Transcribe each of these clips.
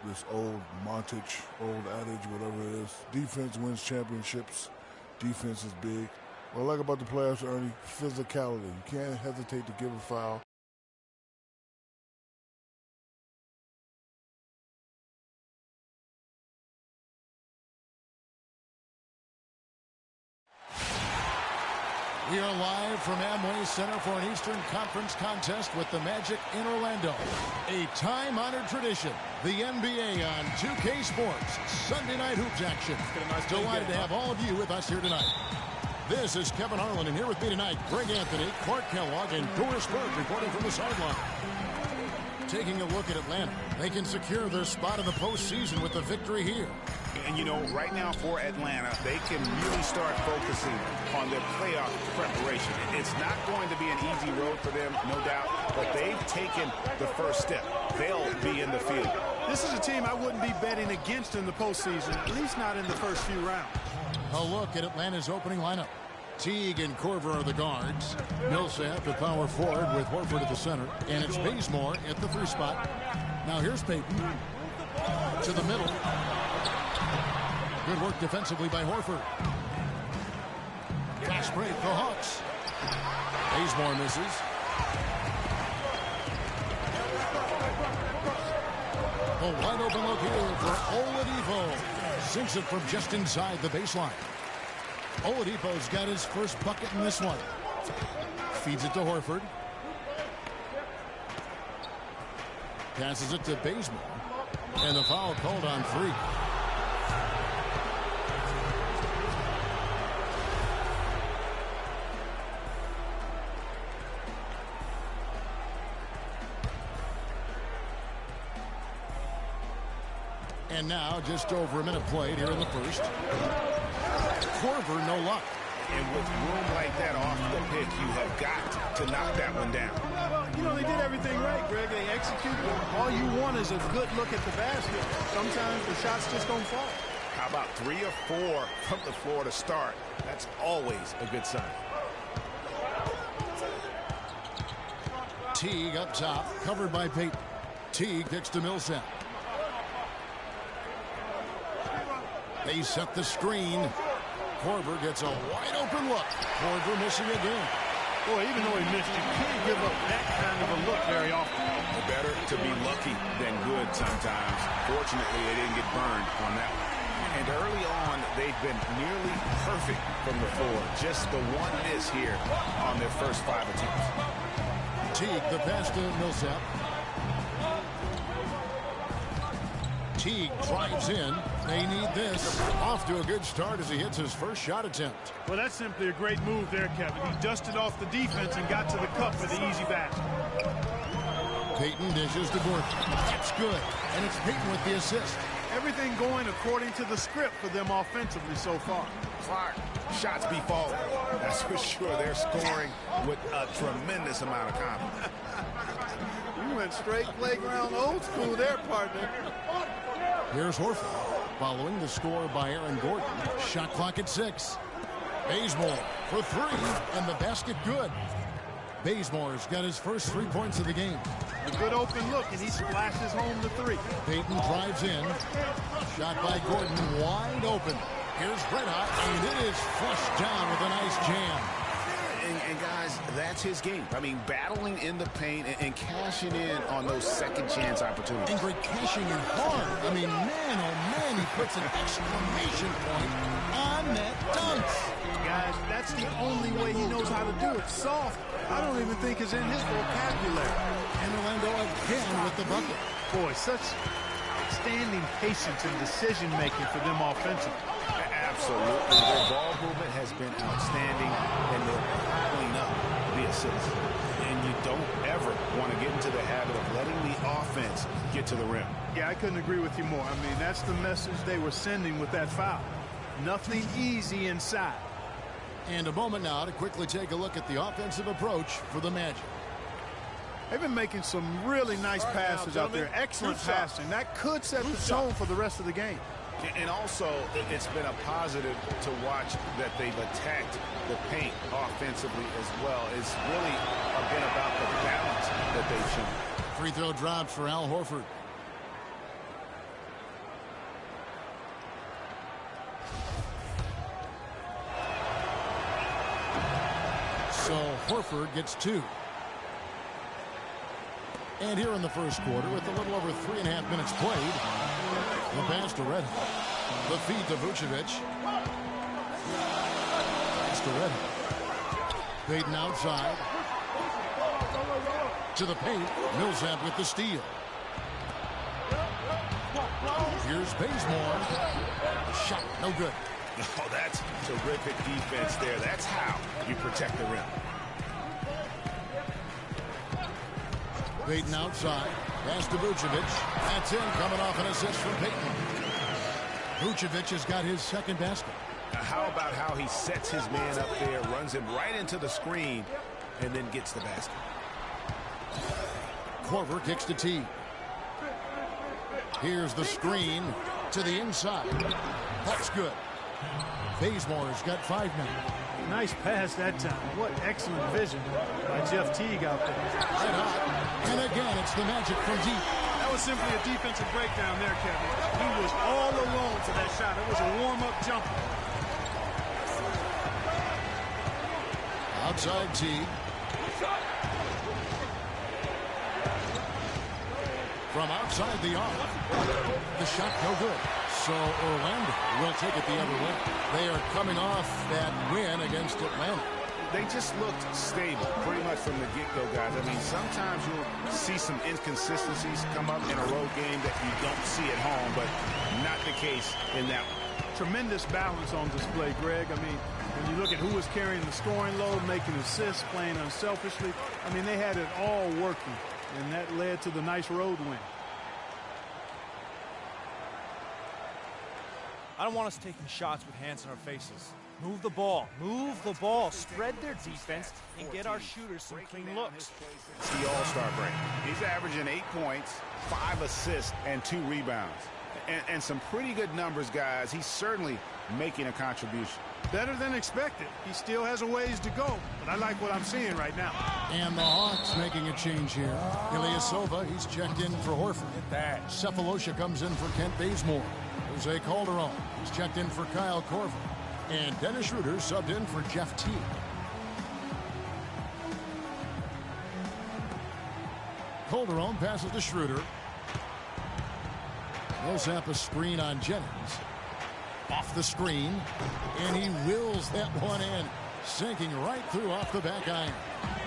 this old montage, old adage, whatever it is. Defense wins championships. Defense is big. What I like about the playoffs, Ernie, physicality. You can't hesitate to give a foul. We are live from Amway Center for an Eastern Conference contest with the Magic in Orlando. A time-honored tradition, the NBA on 2K Sports, Sunday night hoops action. Delighted to have all of you with us here tonight. This is Kevin Harlan, and here with me tonight, Greg Anthony, Clark Kellogg, and Doris Burke reporting from the sideline. Taking a look at Atlanta, they can secure their spot in the postseason with a victory here. And, you know, right now for Atlanta, they can really start focusing on their playoff preparation. It's not going to be an easy road for them, no doubt, but they've taken the first step. They'll be in the field. This is a team I wouldn't be betting against in the postseason, at least not in the first few rounds. A look at Atlanta's opening lineup. Teague and Korver are the guards. Millsap, the power forward, with Horford at the center. And it's Bazemore at the 3 spot. Now here's Payton. To the middle. Good work defensively by Horford. Fast break, the Hawks. Bazemore misses. A wide open look here for Oladipo. Sinks it from just inside the baseline. Oladipo's got his first bucket in this one. Feeds it to Horford. Passes it to Bazemore. And the foul called on 3. And now just over a minute played here in the first. Korver, no luck. And with room like that off the pick, you have got to knock that one down. Well, you know, they did everything right, Greg. They executed. All you want is a good look at the basket. Sometimes the shots just don't fall. How about 3 or 4 from the floor to start? That's always a good sign. Teague up top, covered by Payton. Teague kicks to Millsap. They set the screen. Korver gets a wide open look. Korver missing again. Boy, even though he missed, you can't give up that kind of a look very often. Better to be lucky than good sometimes. Fortunately, they didn't get burned on that one. And early on, they've been nearly perfect from the floor. Just the one miss here on their first 5 attempts. Teague, the pass to Millsap. Teague drives in. They need this. Off to a good start as he hits his first shot attempt. Well, that's simply a great move there, Kevin. He dusted off the defense and got to the cup for the easy basket. Payton dishes to Gordon. That's good. And it's Payton with the assist. Everything going according to the script for them offensively so far. Clark, shots be falling. That's for sure. They're scoring with a tremendous amount of confidence. You went straight playground old school there, partner. Here's Horford, following the score by Aaron Gordon. Shot clock at 6. Bazemore for 3, and the basket good. Bazemore's got his first 3 points of the game. A good open look, and he splashes home the 3. Payton drives in. Shot by Gordon, wide open. Here's Red Hot, and it is flushed down with a nice jam. And guys, that's his game. I mean, battling in the paint and cashing in on those second chance opportunities. And Greg cashing in hard. I mean, man, oh man, he puts an exclamation point on that dunks. Guys, that's the only way he knows how to do it. Soft, I don't even think is in his vocabulary. And Orlando again with the bucket. Boy, such outstanding patience and decision-making for them offensively. Absolutely. Their ball movement has been outstanding, and they're piling up the assists. And you don't ever want to get into the habit of letting the offense get to the rim. Yeah, I couldn't agree with you more. I mean, that's the message they were sending with that foul. Nothing easy inside. And a moment now to quickly take a look at the offensive approach for the Magic. They've been making some really nice passes out there. Excellent passing. That could set the tone for the rest of the game. And also, it's been a positive to watch that they've attacked the paint offensively as well. It's really been about the balance that they've shown. Free throw dropped for Al Horford. Horford gets 2. And here in the first quarter, with a little over 3.5 minutes played, the pass to Red. The feed to Vucevic. Pass to Red. Payton outside. To the paint. Millsap with the steal. Here's Bazemore. The shot, no good. Oh, that's terrific defense there. That's how you protect the rim. Payton outside. Pass to Vucevic. That's in, coming off an assist from Payton. Vucevic has got his second basket. Now, how about how he sets his man up there, runs him right into the screen, and then gets the basket. Korver kicks to T. Here's the screen to the inside. That's good. Bazemore's got 5 now. Nice pass that time. What excellent vision by Jeff Teague out there. Right hot. And again, it's the Magic from deep. That was simply a defensive breakdown there, Kevin. He was all alone for that shot. It was a warm-up jumper. Outside Teague. From outside the arc. The shot no good. So Orlando will take it the other way. They are coming off that win against Atlanta. They just looked stable pretty much from the get-go, guys. I mean, sometimes you'll see some inconsistencies come up in a road game that you don't see at home, but not the case in that one. Tremendous balance on display, Greg. I mean, when you look at who was carrying the scoring load, making assists, playing unselfishly, I mean, they had it all working, and that led to the nice road win. I don't want us taking shots with hands in our faces. Move the ball. Move the ball. Spread their defense and get our shooters some clean looks. It's the all-star break. He's averaging 8 points, 5 assists, and 2 rebounds. And some pretty good numbers, guys. He's certainly making a contribution. Better than expected. He still has a ways to go, but I like what I'm seeing right now. And the Hawks making a change here. Ilyasova, he's checked in for Horford. Cephalosha comes in for Kent Bazemore. Jose Calderon is checked in for Kyle Korver. And Dennis Schroeder subbed in for Jeff Teague. Calderon passes to Schroeder. Millsap a screen on Jennings. Off the screen. And he wills that one in. Sinking right through off the back iron.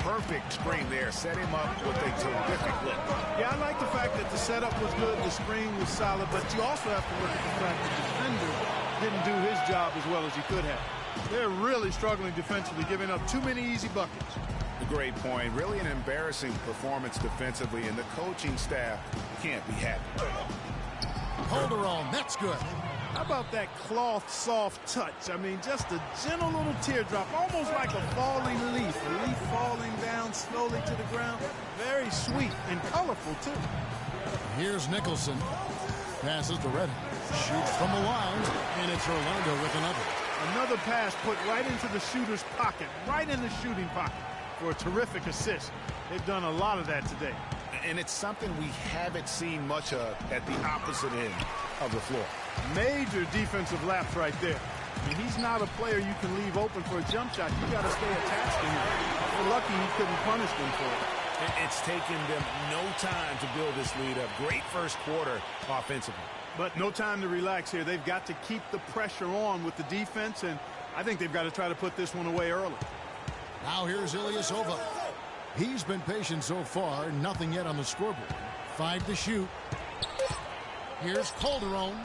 Perfect screen there. Set him up with a terrific look. Yeah, I like the fact that the setup was good, the screen was solid, but you also have to look at the fact that the defender didn't do his job as well as he could have. They're really struggling defensively, giving up too many easy buckets. A great point. Really an embarrassing performance defensively, and the coaching staff can't be happy. Calderon, that's good. How about that cloth soft touch? I mean, just a gentle little teardrop, almost like a falling leaf. A leaf falling down slowly to the ground. Very sweet and colorful, too. Here's Nicholson. Passes to Red. Shoots from the line, and it's Orlando with another. Another pass put right into the shooter's pocket, right in the shooting pocket for a terrific assist. They've done a lot of that today. And it's something we haven't seen much of at the opposite end of the floor. Major defensive lapse right there. I mean, he's not a player you can leave open for a jump shot. You got to stay attached to him. We're lucky he couldn't punish them for it. It's taken them no time to build this lead up. Great first quarter offensively. But no time to relax here. They've got to keep the pressure on with the defense, and I think they've got to try to put this one away early. Now here's Ilyasova. He's been patient so far. Nothing yet on the scoreboard. 5 to shoot. Here's Calderon.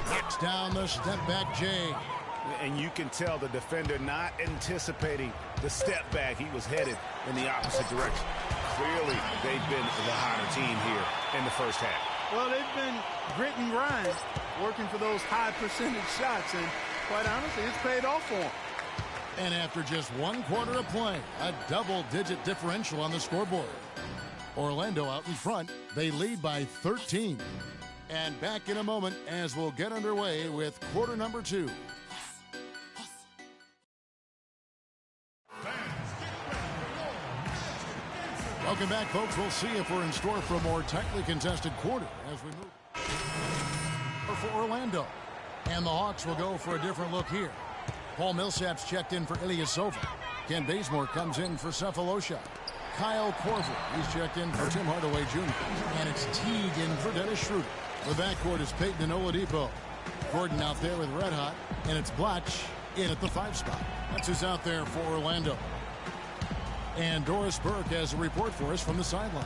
Knocks down the step-back J. And you can tell the defender not anticipating the step back. He was headed in the opposite direction. Clearly, they've been the hotter team here in the first half. Well, they've been grit and grind, working for those high percentage shots, and quite honestly, it's paid off for them. And after just 1 quarter of play, a double-digit differential on the scoreboard. Orlando out in front. They lead by 13. And back in a moment as we'll get underway with quarter number 2. Welcome back, folks. We'll see if we're in store for a more tightly contested quarter as we move for Orlando. And the Hawks will go for a different look here. Paul Millsap's checked in for Ilyasova. Ken Bazemore comes in for Cephalosha. Kyle Korver, he's checked in for Tim Hardaway Jr. And it's Teague in for Dennis Schroeder. The backcourt is Peyton and Oladipo. Gordon out there with Red Hot, and it's Blatch in at the 5 spot. That's who's out there for Orlando. And Doris Burke has a report for us from the sideline.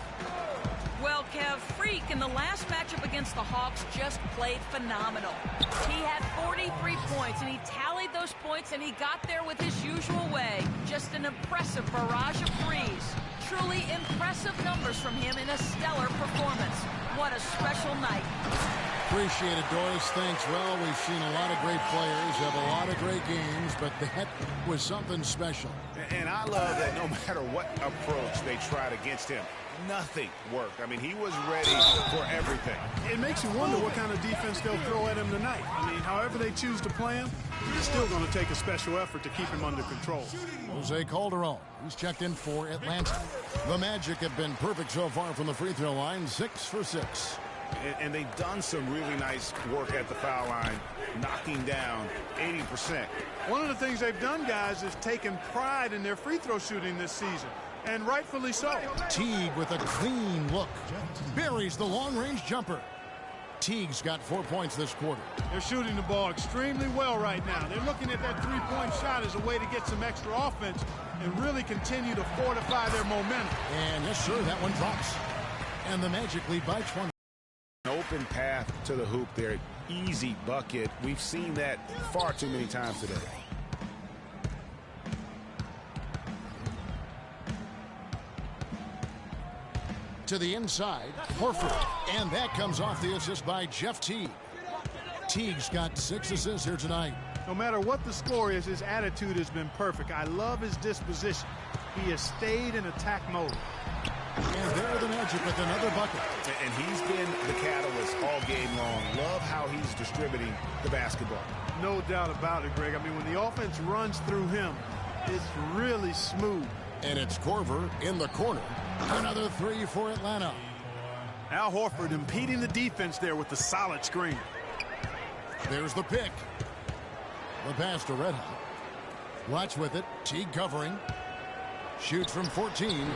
Well, Kev, Freak in the last matchup against the Hawks just played phenomenal. He had 43 points, and he tallied those points, and he got there with his usual way. Just an impressive barrage of threes. Truly impressive numbers from him in a stellar performance. What a special night. Appreciate it, Doris. Thanks. Well, we've seen a lot of great players have a lot of great games, but that was something special. And I love that no matter what approach they tried against him, nothing worked. I mean, he was ready for everything. It makes you wonder what kind of defense they'll throw at him tonight. I mean, however they choose to play him, it's still going to take a special effort to keep him under control. Jose Calderon, who's checked in for Atlanta. The Magic have been perfect so far from the free throw line, 6 for 6. And they've done some really nice work at the foul line, knocking down 80%. One of the things they've done, guys, is taken pride in their free throw shooting this season, and rightfully so. Teague with a clean look. Buries the long-range jumper. Teague's got 4 points this quarter. They're shooting the ball extremely well right now. They're looking at that three-point shot as a way to get some extra offense and really continue to fortify their momentum. And yes, sir, that one drops. And the Magic lead by 20. Open path to the hoop there. Easy bucket. We've seen that far too many times today. To the inside, Horford. And that comes off the assist by Jeff Teague. Teague's got 6 assists here tonight. No matter what the score is, his attitude has been perfect. I love his disposition. He has stayed in attack mode. And there are the Magic with another bucket. And he's been the catalyst all game long. Love how he's distributing the basketball. No doubt about it, Greg. I mean, when the offense runs through him, it's really smooth. And it's Korver in the corner. Another 3 for Atlanta. Al Horford impeding the defense there with the solid screen. There's the pick. The pass to Red Hot. Watch with it. Teague covering. Shoots from 14.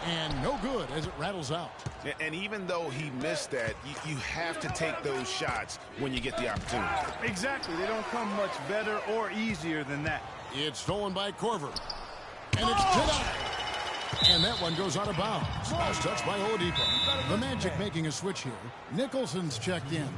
And no good as it rattles out. And even though he missed that, you have to take those shots when you get the opportunity. Exactly. They don't come much better or easier than that. It's stolen by Korver. And it's denied. And that one goes out of bounds. Last touch by Oladipo. The Magic making a switch here. Nicholson's checked in.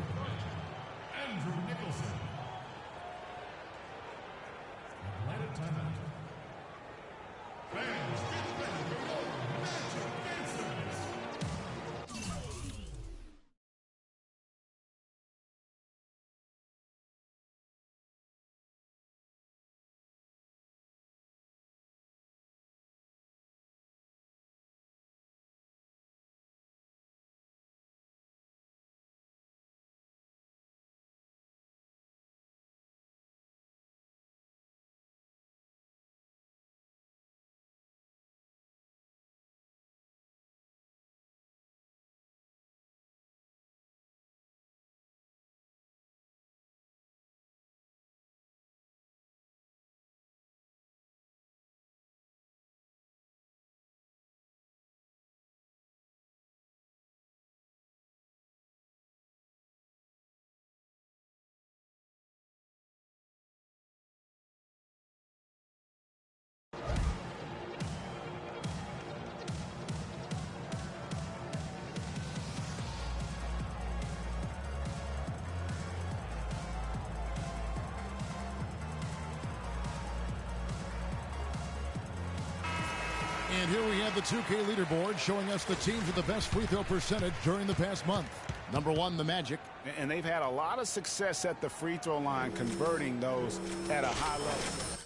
And here we have the 2K leaderboard showing us the teams with the best free throw percentage during the past month. Number 1, the Magic. And they've had a lot of success at the free throw line, converting those at a high level.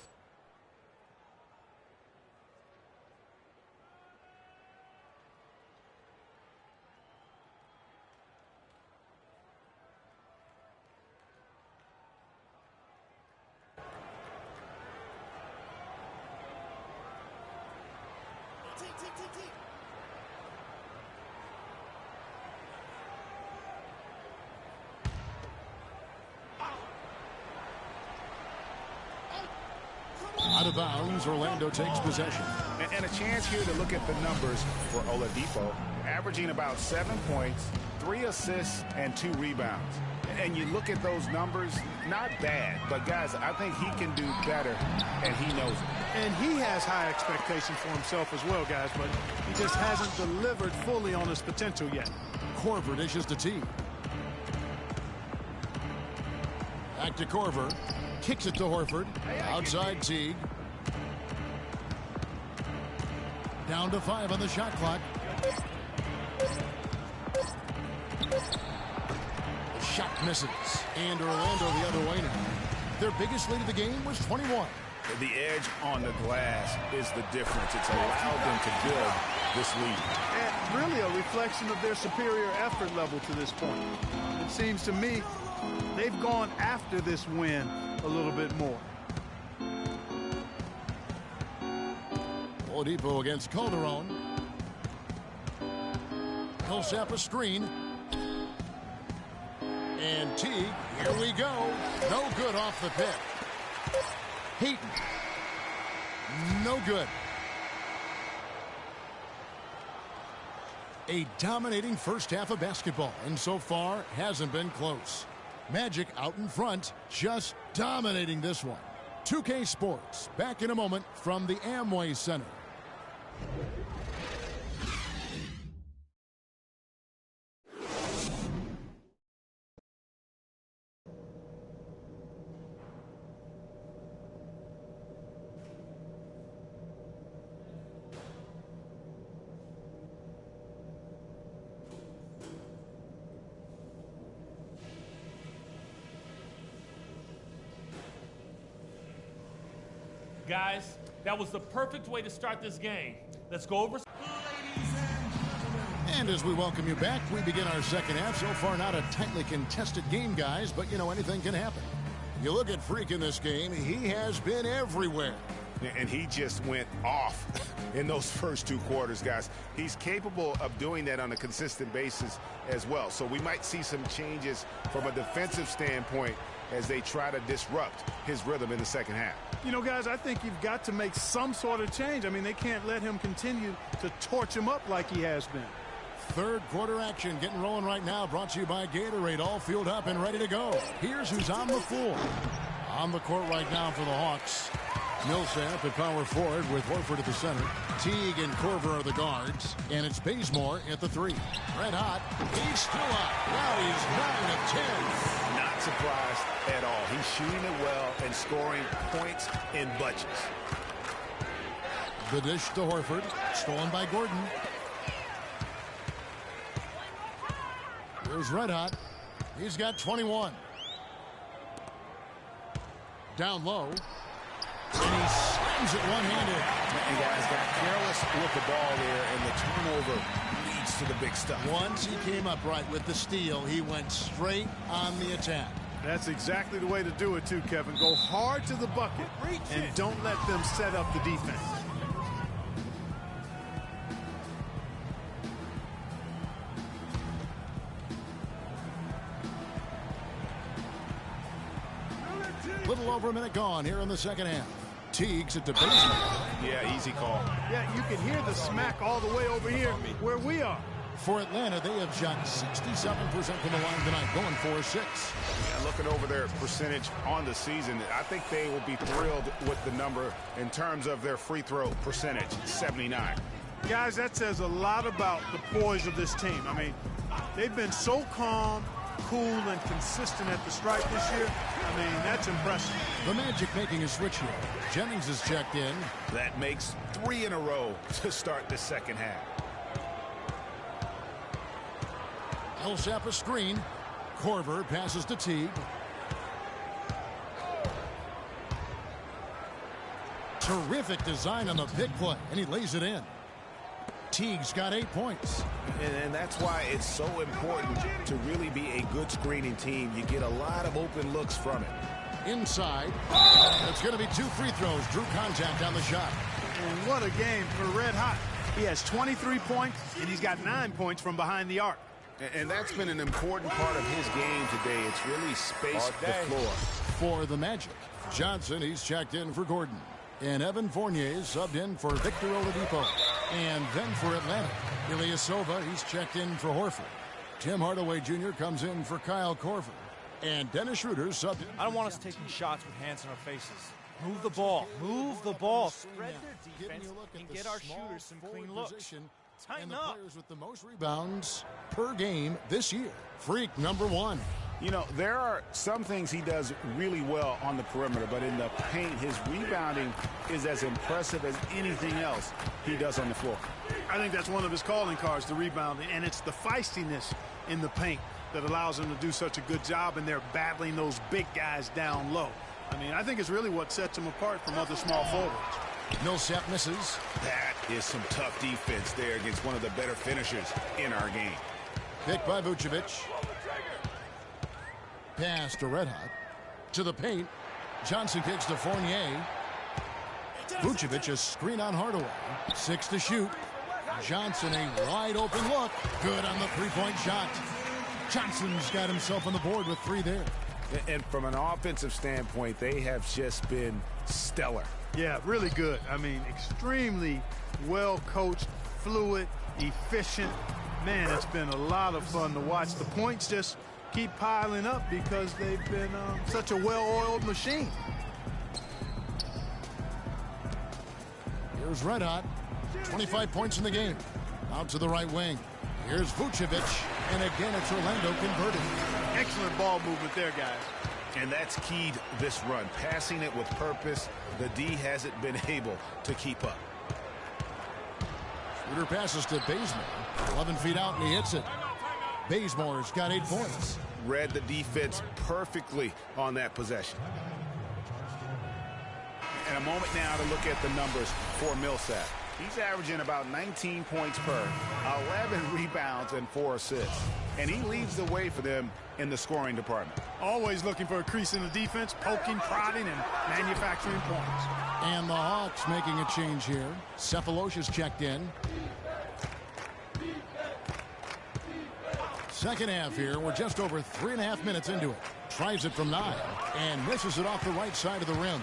Out of bounds, Orlando takes possession. And a chance here to look at the numbers for Oladipo, averaging about 7 points, 3 assists, and 2 rebounds. And you look at those numbers, not bad. But, guys, I think he can do better, and he knows it. And he has high expectations for himself as well, guys, but he just hasn't delivered fully on his potential yet. Korver dishes to Teague. Back to Korver. Kicks it to Horford. Outside Teague. Down to 5 on the shot clock. The shot misses. And Orlando the other way now. Their biggest lead of the game was 21. The edge on the glass is the difference. It's allowed them to build this lead. And really a reflection of their superior effort level to this point. It seems to me they've gone after this win a little bit more. Oladipo against Calderon. He'll set a screen. And Teague, here we go. No good off the pick. Heaton. No good. A dominating first half of basketball, and so far hasn't been close. Magic out in front, just dominating this one. 2K Sports, back in a moment from the Amway Center. Guys, that was the perfect way to start this game. Let's go over. And as we welcome you back, we begin our second half. So far, not a tightly contested game, guys, but, you know, anything can happen. You look at Freak in this game, he has been everywhere. And he just went off in those first 2 quarters, guys. He's capable of doing that on a consistent basis as well. So we might see some changes from a defensive standpoint as they try to disrupt his rhythm in the second half. You know, guys, I think you've got to make some sort of change. I mean, they can't let him continue to torch him up like he has been. Third quarter action getting rolling right now, brought to you by Gatorade, all fueled up and ready to go. Here's who's on the floor. On the court right now for the Hawks. Millsap at power forward with Horford at the center. Teague and Korver are the guards. And it's Bazemore at the 3. Red hot. He's still up. Now he's 9 of 10. Not surprised at all. He's shooting it well and scoring points in bunches. The dish to Horford. Stolen by Gordon. Here's Red hot. He's got 21. Down low. And he slams it one-handed. And guys got careless with the ball there, and the turnover leads to the big stuff. Once he came up right with the steal, he went straight on the attack. That's exactly the way to do it, too, Kevin. Go hard to the bucket and don't let them set up the defense. Little over a minute gone here in the second half. Teague's at the basement. Yeah, easy call. Yeah, you can hear the smack all the way over here where we are. For Atlanta, they have shot 67% from the line tonight, going 4-6. Yeah, looking over their percentage on the season, I think they will be thrilled with the number in terms of their free throw percentage, 79. Guys, that says a lot about the poise of this team. I mean, they've been so calm, cool, and consistent at the stripe this year. I mean, that's impressive. The Magic making a switch here. Jennings is checked in. That makes 3 in a row to start the second half. Millsap a screen. Korver passes to Teague. Terrific design on the big play, and he lays it in. Teague's got 8 points. And that's why it's so important to really be a good screening team. You get a lot of open looks from it. Inside. It's going to be 2 free throws. Drew contact on the shot. And what a game for Red Hot. He has 23 points, and he's got 9 points from behind the arc. And that's been an important part of his game today. It's really spaced the floor. For the Magic, Johnson, he's checked in for Gordon. And Evan Fournier subbed in for Victor Oladipo. And then for Atlanta, Ilyasova, he's checked in for Horford. Tim Hardaway Jr. comes in for Kyle Korver. And Dennis Schroeder subbed in. I don't want us taking shots with hands in our faces. Move the ball. Move the ball. Spread their defense and get our shooters some clean looks. Tighten up. Players with the most rebounds per game this year. Freak number 1. You know, there are some things he does really well on the perimeter, but in the paint, his rebounding is as impressive as anything else he does on the floor. I think that's one of his calling cards, the rebounding, and it's the feistiness in the paint that allows him to do such a good job, and they're battling those big guys down low. I mean, I think it's really what sets him apart from other small forwards. Millsap misses. That is some tough defense there against one of the better finishers in our game. Picked by Vucevic. Pass to Red Hot. To the paint. Johnson kicks to Fournier. Vucevic a screen on Hardaway. 6 to shoot. Johnson a wide open look. Good on the three-point shot. Johnson's got himself on the board with 3 there. And from an offensive standpoint, they have just been stellar. Yeah, really good. I mean, extremely well coached, fluid, efficient. Man, it's been a lot of fun to watch. The points just keep piling up because they've been such a well-oiled machine. Here's Red Hot. 25 points in the game. Out to the right wing. Here's Vucevic. And again, it's Orlando converting. Excellent ball movement there, guys. And that's keyed this run. Passing it with purpose. The D hasn't been able to keep up. Schroeder passes to Bazemore. 11 feet out, and he hits it. Bazemore's got 8 points. Read the defense perfectly on that possession. And a moment now to look at the numbers for Millsap. He's averaging about 19 points per, 11 rebounds, and 4 assists. And he leads the way for them in the scoring department. Always looking for a crease in the defense, poking, prodding, and manufacturing points. And the Hawks making a change here. Cephalosha's checked in. Second half here. We're just over 3.5 minutes into it. Tries it from 9 and misses it off the right side of the rim.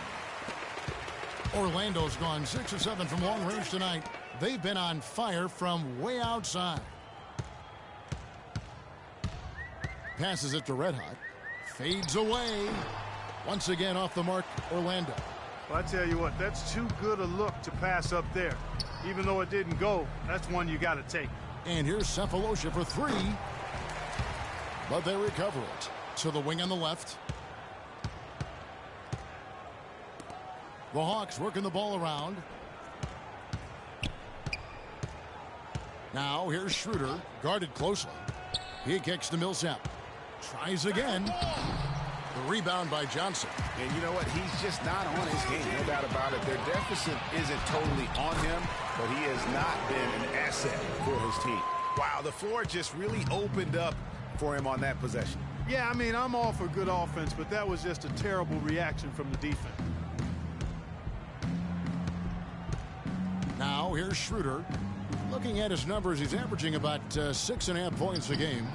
Orlando's gone 6 of 7 from long range tonight. They've been on fire from way outside. Passes it to Red Hot. Fades away. Once again off the mark, Orlando. Well, I tell you what, that's too good a look to pass up there. Even though it didn't go, that's one you got to take. And here's Cephalosha for 3. But they recover it. To the wing on the left. The Hawks working the ball around. Now here's Schroeder, guarded closely. He kicks to Millsap. Tries again. The rebound by Johnson. And you know what? He's just not on his game, no doubt about it. Their deficit isn't totally on him, but he has not been an asset for his team. Wow, the floor just really opened up for him on that possession. Yeah, I mean, I'm all for good offense, but that was just a terrible reaction from the defense. Now here's Schroeder. Looking at his numbers, he's averaging about 6.5 points a game.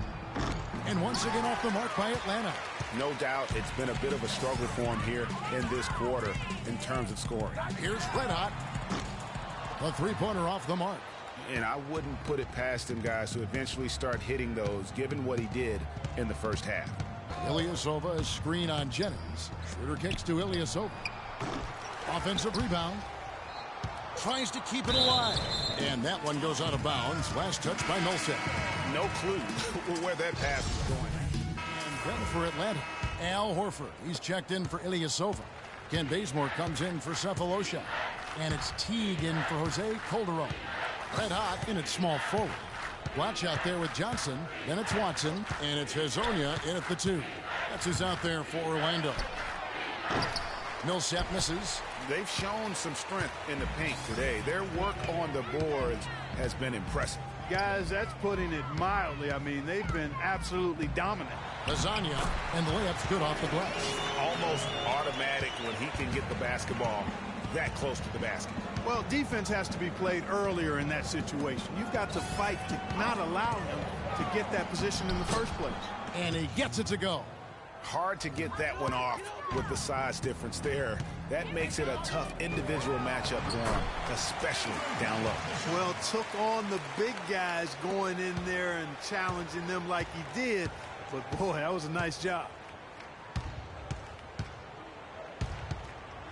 And once again off the mark by Atlanta. No doubt it's been a bit of a struggle for him here in this quarter in terms of scoring. Here's Red Hot. A three-pointer off the mark. And I wouldn't put it past him, guys, to eventually start hitting those, given what he did in the first half. Ilyasova, a screen on Jennings. Schroeder kicks to Ilyasova. Offensive rebound. Tries to keep it alive. And that one goes out of bounds. Last touch by Millsap. No clue where that pass was going. And then for Atlanta, Al Horford. He's checked in for Ilyasova. Ken Bazemore comes in for Cephalosha. And it's Teague in for Jose Calderon. Red Hot in at small forward. Watch out there with Johnson. Then it's Watson. And it's Hezonja in at the 2. That's who's out there for Orlando. Millsap misses. They've shown some strength in the paint today. Their work on the boards has been impressive. Guys, that's putting it mildly. I mean, they've been absolutely dominant. Hezonja, and the layup's good off the glass. Almost automatic when he can get the basketball that close to the basket. Well, defense has to be played earlier in that situation. You've got to fight to not allow him to get that position in the first place. And he gets it to go. Hard to get that one off with the size difference there. That makes it a tough individual matchup for him, especially down low. Well, took on the big guys going in there and challenging them like he did. But, boy, that was a nice job.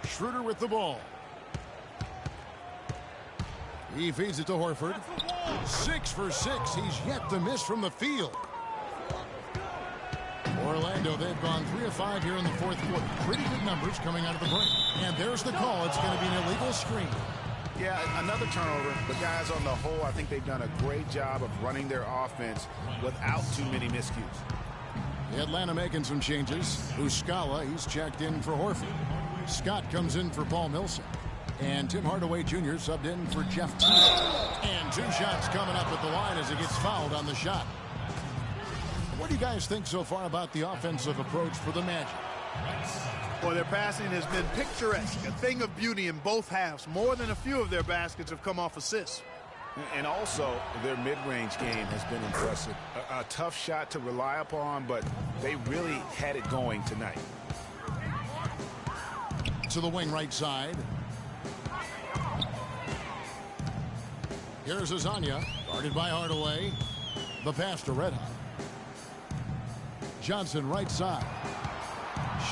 Schroeder with the ball. He feeds it to Horford. 6 for 6. He's yet to miss from the field. Orlando, they've gone 3 of 5 here in the fourth quarter. Pretty good numbers coming out of the break. And there's the call. It's going to be an illegal screen. Yeah, another turnover. The guys on the whole, I think they've done a great job of running their offense without too many miscues. Atlanta making some changes. Muscala, he's checked in for Horford. Scott comes in for Paul Millsap. And Tim Hardaway Jr. subbed in for Jeff Teague. And 2 shots coming up at the line as he gets fouled on the shot. What do you guys think so far about the offensive approach for the Magic? Well, their passing has been picturesque, a thing of beauty in both halves. More than a few of their baskets have come off assists. And also, their mid-range game has been impressive. A tough shot to rely upon, but they really had it going tonight. To the wing right side. Here's Azania, guarded by Hardaway. The pass to Red Hot. Johnson right side.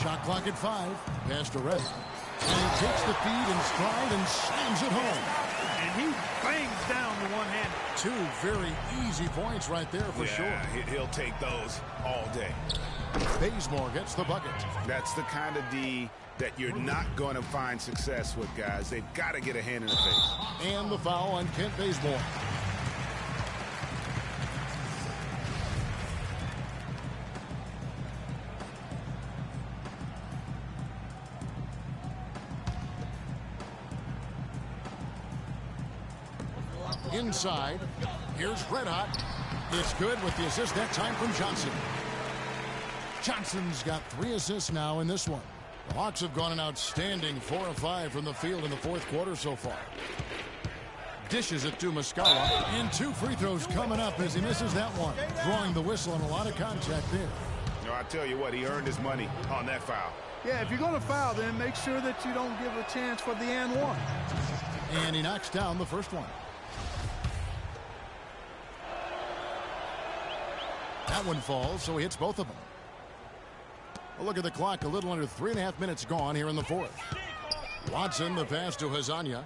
Shot clock at 5. Pass to Red Hot. And he takes the feed in stride and slams it home. And he bangs down the one-hand. 2 very easy points right there for sure. He'll take those all day. Bazemore gets the bucket. That's the kind of D that you're not going to find success with, guys. They've got to get a hand in the face. And the foul on Kent Bazemore. Inside, here's Red Hot. It's good with the assist that time from Johnson. Johnson's got 3 assists now in this one. The Hawks have gone an outstanding 4 of 5 from the field in the fourth quarter so far. Dishes it to Muscala, and 2 free throws coming up as he misses that one. Drawing the whistle and a lot of contact there. No, I tell you what, he earned his money on that foul. Yeah, if you're going to foul, then make sure that you don't give a chance for the and one. And he knocks down the first one. That one falls, so he hits both of them. A look at the clock, a little under 3.5 minutes gone here in the fourth. Watson, the pass to Hazania.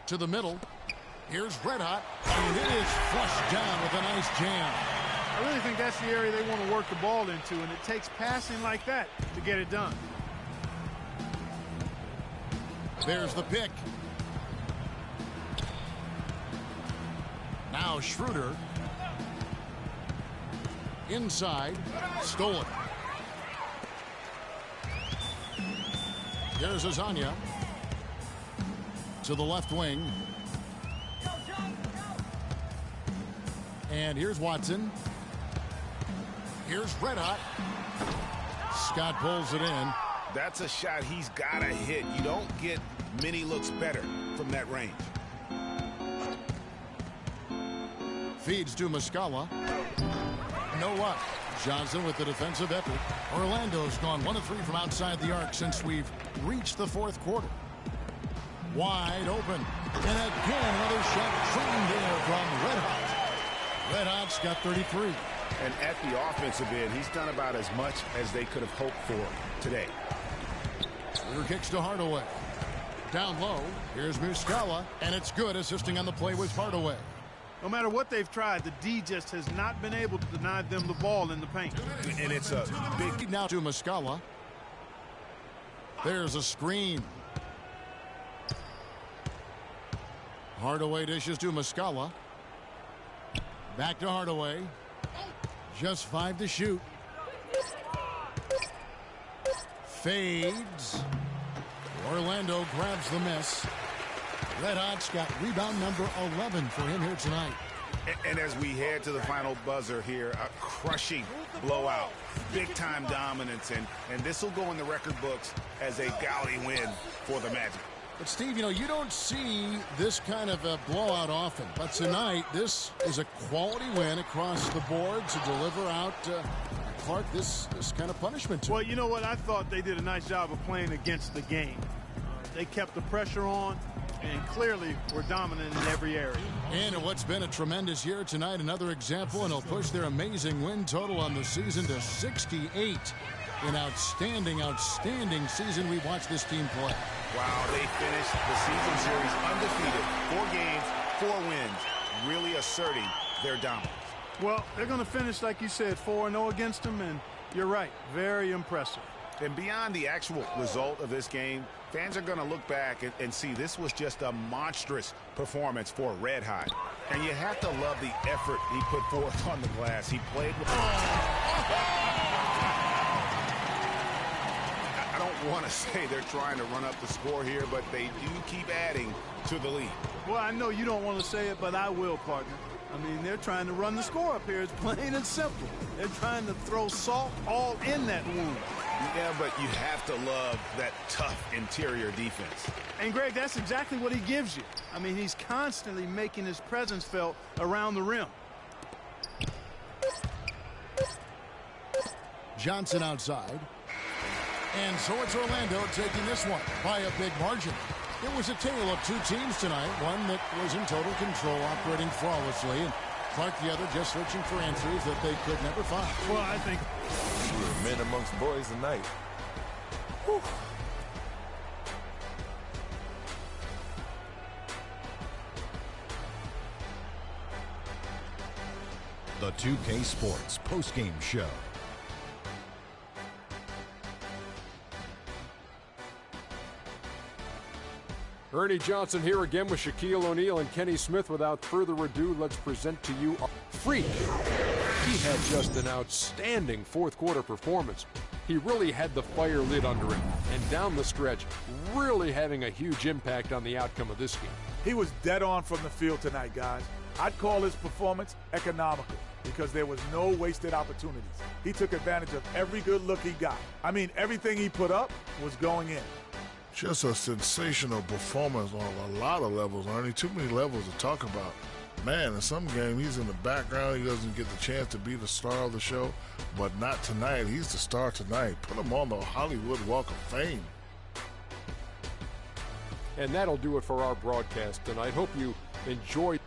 To the middle. Here's Red Hot, and it is flushed down with a nice jam. I really think that's the area they want to work the ball into, and it takes passing like that to get it done. There's the pick. Now Schroeder. Inside. Stolen. Here's Azania. To the left wing. And here's Watson. Here's Red Hot. Scott pulls it in. That's a shot he's got to hit. You don't get many looks better from that range. Feeds to Muscala. No luck. Johnson with the defensive effort. Orlando's gone 1 of 3 from outside the arc since we've reached the fourth quarter. Wide open. And again, another shot trained there from Red Hot. Red Hot's got 33. And at the offensive end, he's done about as much as they could have hoped for today. Rear kicks to Hardaway. Down low, here's Muscala, and it's good. Assisting on the play was Hardaway. No matter what they've tried, the D just has not been able to deny them the ball in the paint. And it's a big... Now to Muscala. There's a screen. Hardaway dishes to Muscala. Back to Hardaway. Just 5 to shoot. Fades. Orlando grabs the miss. Red Hot's got rebound number 11 for him here tonight. And as we head to the final buzzer here, a crushing blowout. Big-time dominance, and this will go in the record books as a gaudy win for the Magic. But, Steve, you don't see this kind of a blowout often. But tonight, this is a quality win across the board to deliver out, Clark, this kind of punishment. Well, you know what? I thought they did a nice job of playing against the game. They kept the pressure on and clearly were dominant in every area. And in what's been a tremendous year tonight, another example, and they'll push their amazing win total on the season to 68. An outstanding season we watched this team play. Wow, they finished the season series undefeated. 4 games, 4 wins, really asserting their dominance. Well, they're going to finish, like you said, 4-0 against them, and you're right, very impressive. And beyond the actual result of this game, fans are going to look back and see this was just a monstrous performance for Red Hot. And you have to love the effort he put forth on the glass. He played with... I don't want to say they're trying to run up the score here, but they do keep adding to the lead. Well, I know you don't want to say it, but I will, partner. I mean, they're trying to run the score up here. It's plain and simple. They're trying to throw salt all in that wound. Yeah, but you have to love that tough interior defense. And, Greg, that's exactly what he gives you. I mean, he's constantly making his presence felt around the rim. Johnson outside. And so it's Orlando taking this one by a big margin. It was a tale of 2 teams tonight, one that was in total control, operating flawlessly, and Clark the other just searching for answers that they could never find. Well, I think men amongst boys tonight. Whew. The 2K Sports postgame show. Ernie Johnson here again with Shaquille O'Neal and Kenny Smith. Without further ado, let's present to you our Freak. He had just an outstanding fourth quarter performance. He really had the fire lit under him, and down the stretch, really having a huge impact on the outcome of this game. He was dead on from the field tonight, guys. I'd call his performance economical because there was no wasted opportunities. He took advantage of every good look he got. I mean, everything he put up was going in. Just a sensational performance on a lot of levels, Ernie. Too many levels to talk about. Man, in some game, he's in the background. He doesn't get the chance to be the star of the show, but not tonight. He's the star tonight. Put him on the Hollywood Walk of Fame. And that'll do it for our broadcast tonight. Hope you enjoyed.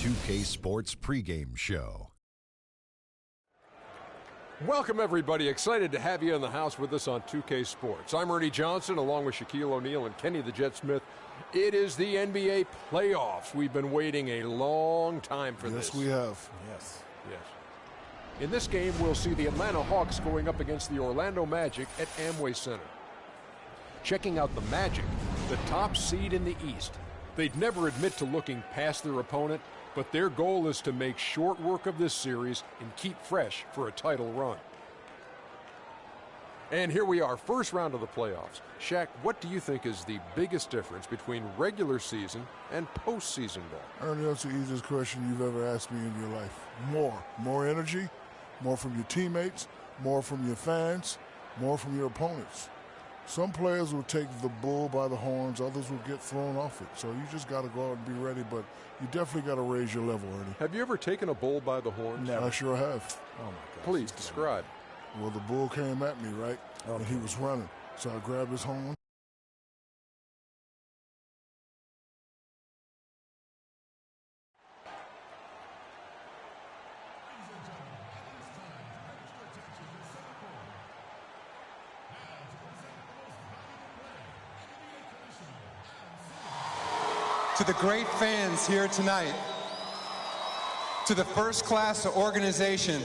2K Sports pregame show. Welcome, everybody. Excited to have you in the house with us on 2K Sports. I'm Ernie Johnson, along with Shaquille O'Neal and Kenny the Jet Smith. It is the NBA playoffs. We've been waiting a long time for this. Yes, we have. Yes. In this game, we'll see the Atlanta Hawks going up against the Orlando Magic at Amway Center. Checking out the Magic, the top seed in the East. They'd never admit to looking past their opponent, but their goal is to make short work of this series and keep fresh for a title run. And here we are, first round of the playoffs. Shaq, what do you think is the biggest difference between regular season and postseason ball? Ernie, that's the easiest question you've ever asked me in your life. More energy, more from your teammates, more from your fans, more from your opponents. Some players will take the bull by the horns, others will get thrown off it. So you just got to go out and be ready, but you definitely got to raise your level, Ernie. Have you ever taken a bull by the horns? Never. I sure have. Oh, my God. Please, describe. Well, the bull came at me, right? And he was running. So I grabbed his horn. To the great fans here tonight, to the first-class organization,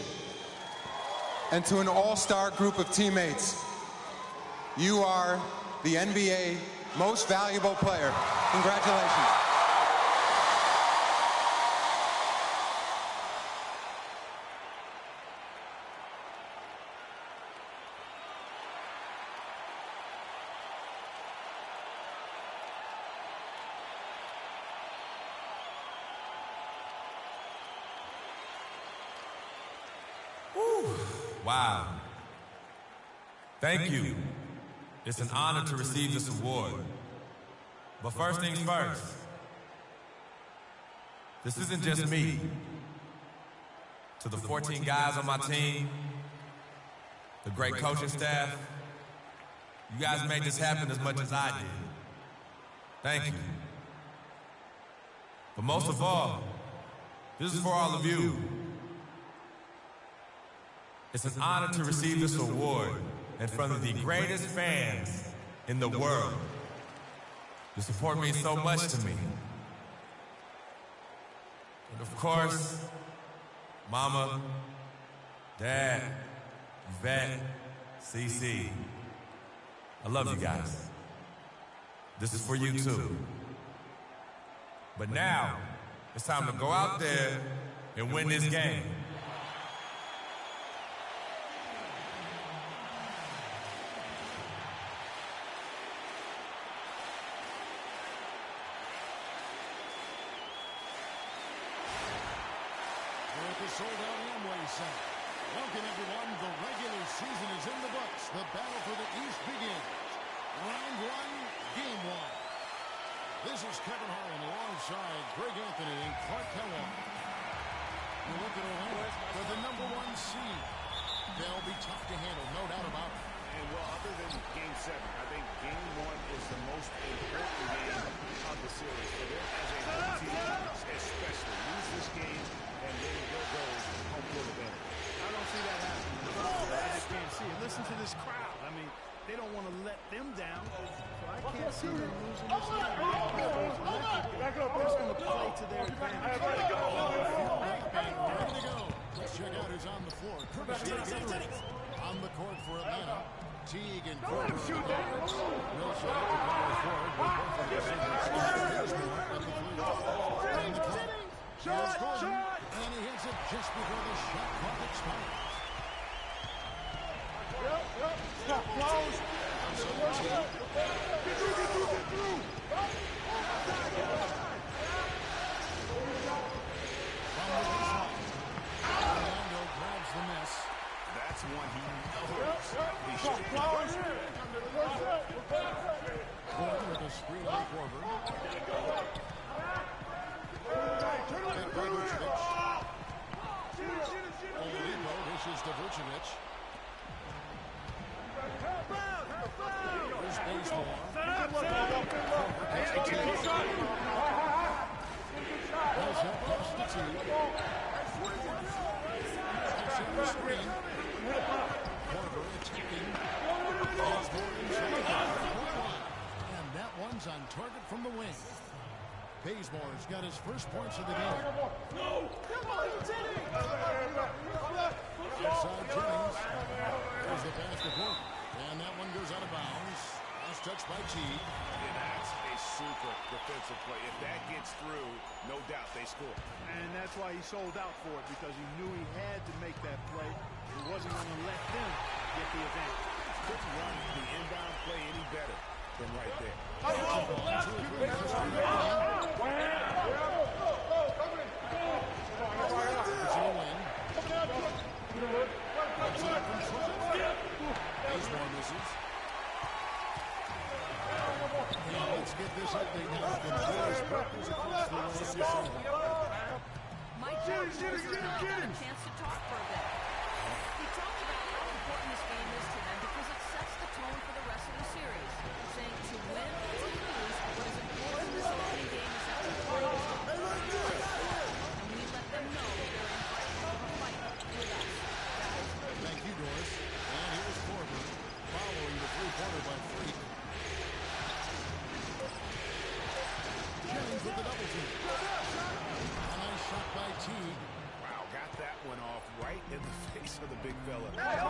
and to an all-star group of teammates, you are the NBA most valuable player. Congratulations. Wow. Thank you. It's an honor to receive this award. But first things first, this isn't just me. To the 14 guys on my team, the great coaching staff, you guys made this happen as much as I did. Thank you. But most of all, this is for all of you. It's an honor to receive this award in front of the greatest fans in the world. Your support means so much to me. And of course, Mama, Dad, Yvette, CC, I love you guys. This is for you too. But now, it's time to go out there and win this game. Sold-out Amway Center. Welcome, everyone. The regular season is in the books. The battle for the East begins. Round one, game one. This is Kevin Harlan alongside Greg Anthony and Clark Kellogg. You look at Orlando for the #1 seed. They'll be tough to handle, no doubt about it. And, well, other than Game 7, I think Game 1 is the most important game of the series. For them as a home team, especially. Lose this game, and then they'll go home field advantage. I don't see that happening. I just can't see it. Listen to this crowd. I mean, they don't want to let them down. So I can't see them losing this game. They're just going to play to their advantage. Ready to go. Let's check out who's on the floor. On the court for Atlanta, Teague and Porter. Millsap at the power forward with both of the signals. Here's Moore at the 3. In the cup. Here's Gordon, and he hits it just before the shot clock expires. Close. Get through. Orlando grabs the miss. That's one he knows he should be. Gordon with a screen on Korver. And by Vucevic. Oladipo dishes to Vucevic. Here's baseball. Korver takes the 2. Millsap goes to two. The screen. Corver attacking. And that one's on target from the wing. Bazemore's got his first points of the game. Outside Jennings. There's the basket hook. And that one goes out of bounds. Last touch by Teague. Yeah, that's a super defensive play. If that gets through, no doubt they score. And that's why he sold out for it, because he knew he had to make that play. He wasn't going to let them get the advantage. Couldn't run the inbound play any better than right there. Bazemore misses. Let's get this update now from Boris Burkers across the line. Mike Jones had a chance to talk for a bit. He talked about how important this game is to them because it sets the tone for the rest of the series. Saying to win or to lose, what is important in this opening game is that the fight is on. And we let them know that they're in for a hell of a fight with us. Thank you, Doris. And here's Corver following the three-pointer by Freak. Jennings with the double team. A nice shot by Teague. Wow, got that one off right in the face of the big fella. Yeah,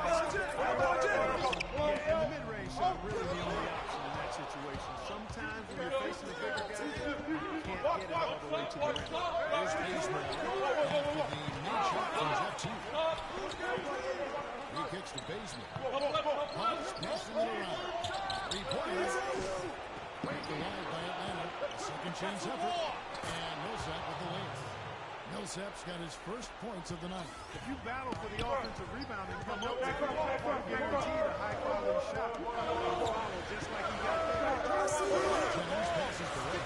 and the mid-range shot really the only option in that situation. Sometimes when you're facing a bigger guy, you can't get it all the way to the rim. There's Bazemore after the mid-shot from Jeff Teague. Free kicks to Bazemore. Hawks passing it around. Three-pointers. Break the line by Atlanta. A second chance effort. And Millsap with the layup. Millsap's got his first points of the night. If you battle for the offensive rebound and come up with it, you're guaranteed a high-quality shot. Just like he got there. Jennings passes the red.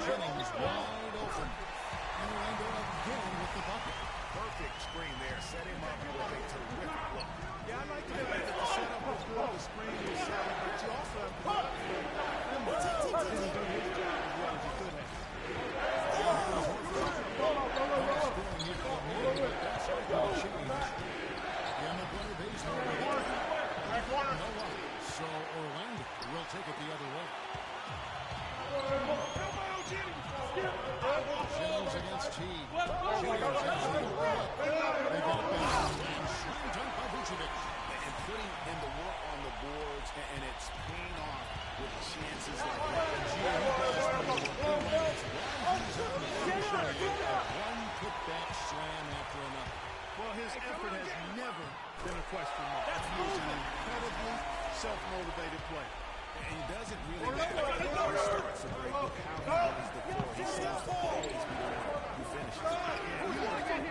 Jennings wide open. And Orlando again with the bucket. Perfect screen there. Set him up with a terrific look. Yeah, I like the fact that the setup was good, the screen was solid, but you also have to didn't do his job as well as he could have. So Orlando will take it the other way. Jennings against Teague. Jennings has the block. They got it back. And slam dunk by Vucevic. And putting in the work on the boards, and it's paying off with chances like that. One putback slam after another. Well, his effort has never been a question mark. He's an incredibly self-motivated player. And he doesn't really matter how he starts a break, but how he runs the floor. He seems to always be the one who finishes.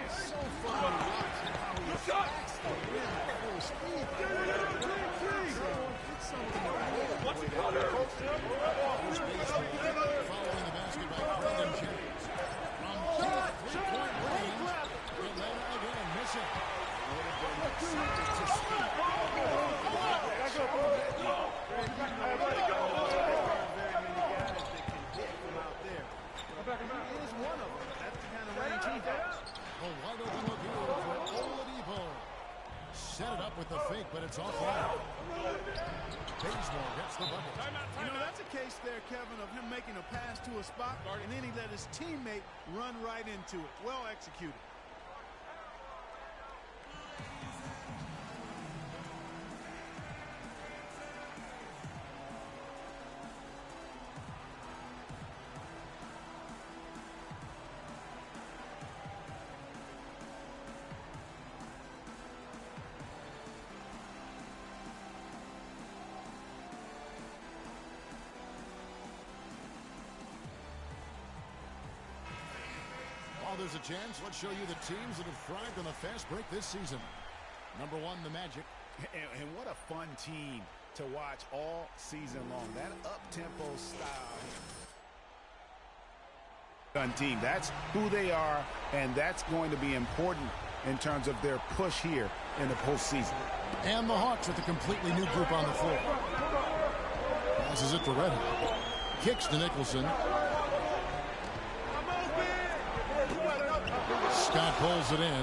It's so fun to watch how he attacks the rim at full speed. It's something Following the basket by Brandon Jennings. From three-point range, Atlanta again missing. A wide open look here for Oladipo. Set it up with the fake, but it's offline. Bazemore gets the bucket. You know, that's a case there, Kevin, of him making a pass to a spot, and then he let his teammate run right into it. Well executed. While there's a chance, let's show you the teams that have thrived on a fast break this season. Number one, the Magic. And what a fun team to watch all season long. That up-tempo style. Fun team. That's who they are, and that's going to be important in terms of their push here in the postseason. And the Hawks with a completely new group on the floor. Passes it to Red Hot. Kicks to Nicholson. Scott pulls it in.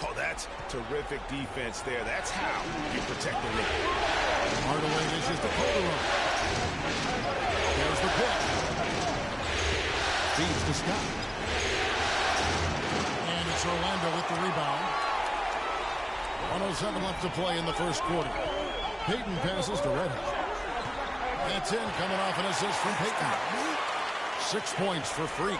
Oh, that's terrific defense there. That's how you protect the lead. Hardaway dishes to Calderon. There's the pitch. Feeds to Scott. And it's Orlando with the rebound. 1:07 left to play in the first quarter. Payton passes to Red Hot. That's in, coming off an assist from Payton. 6 points for Freak.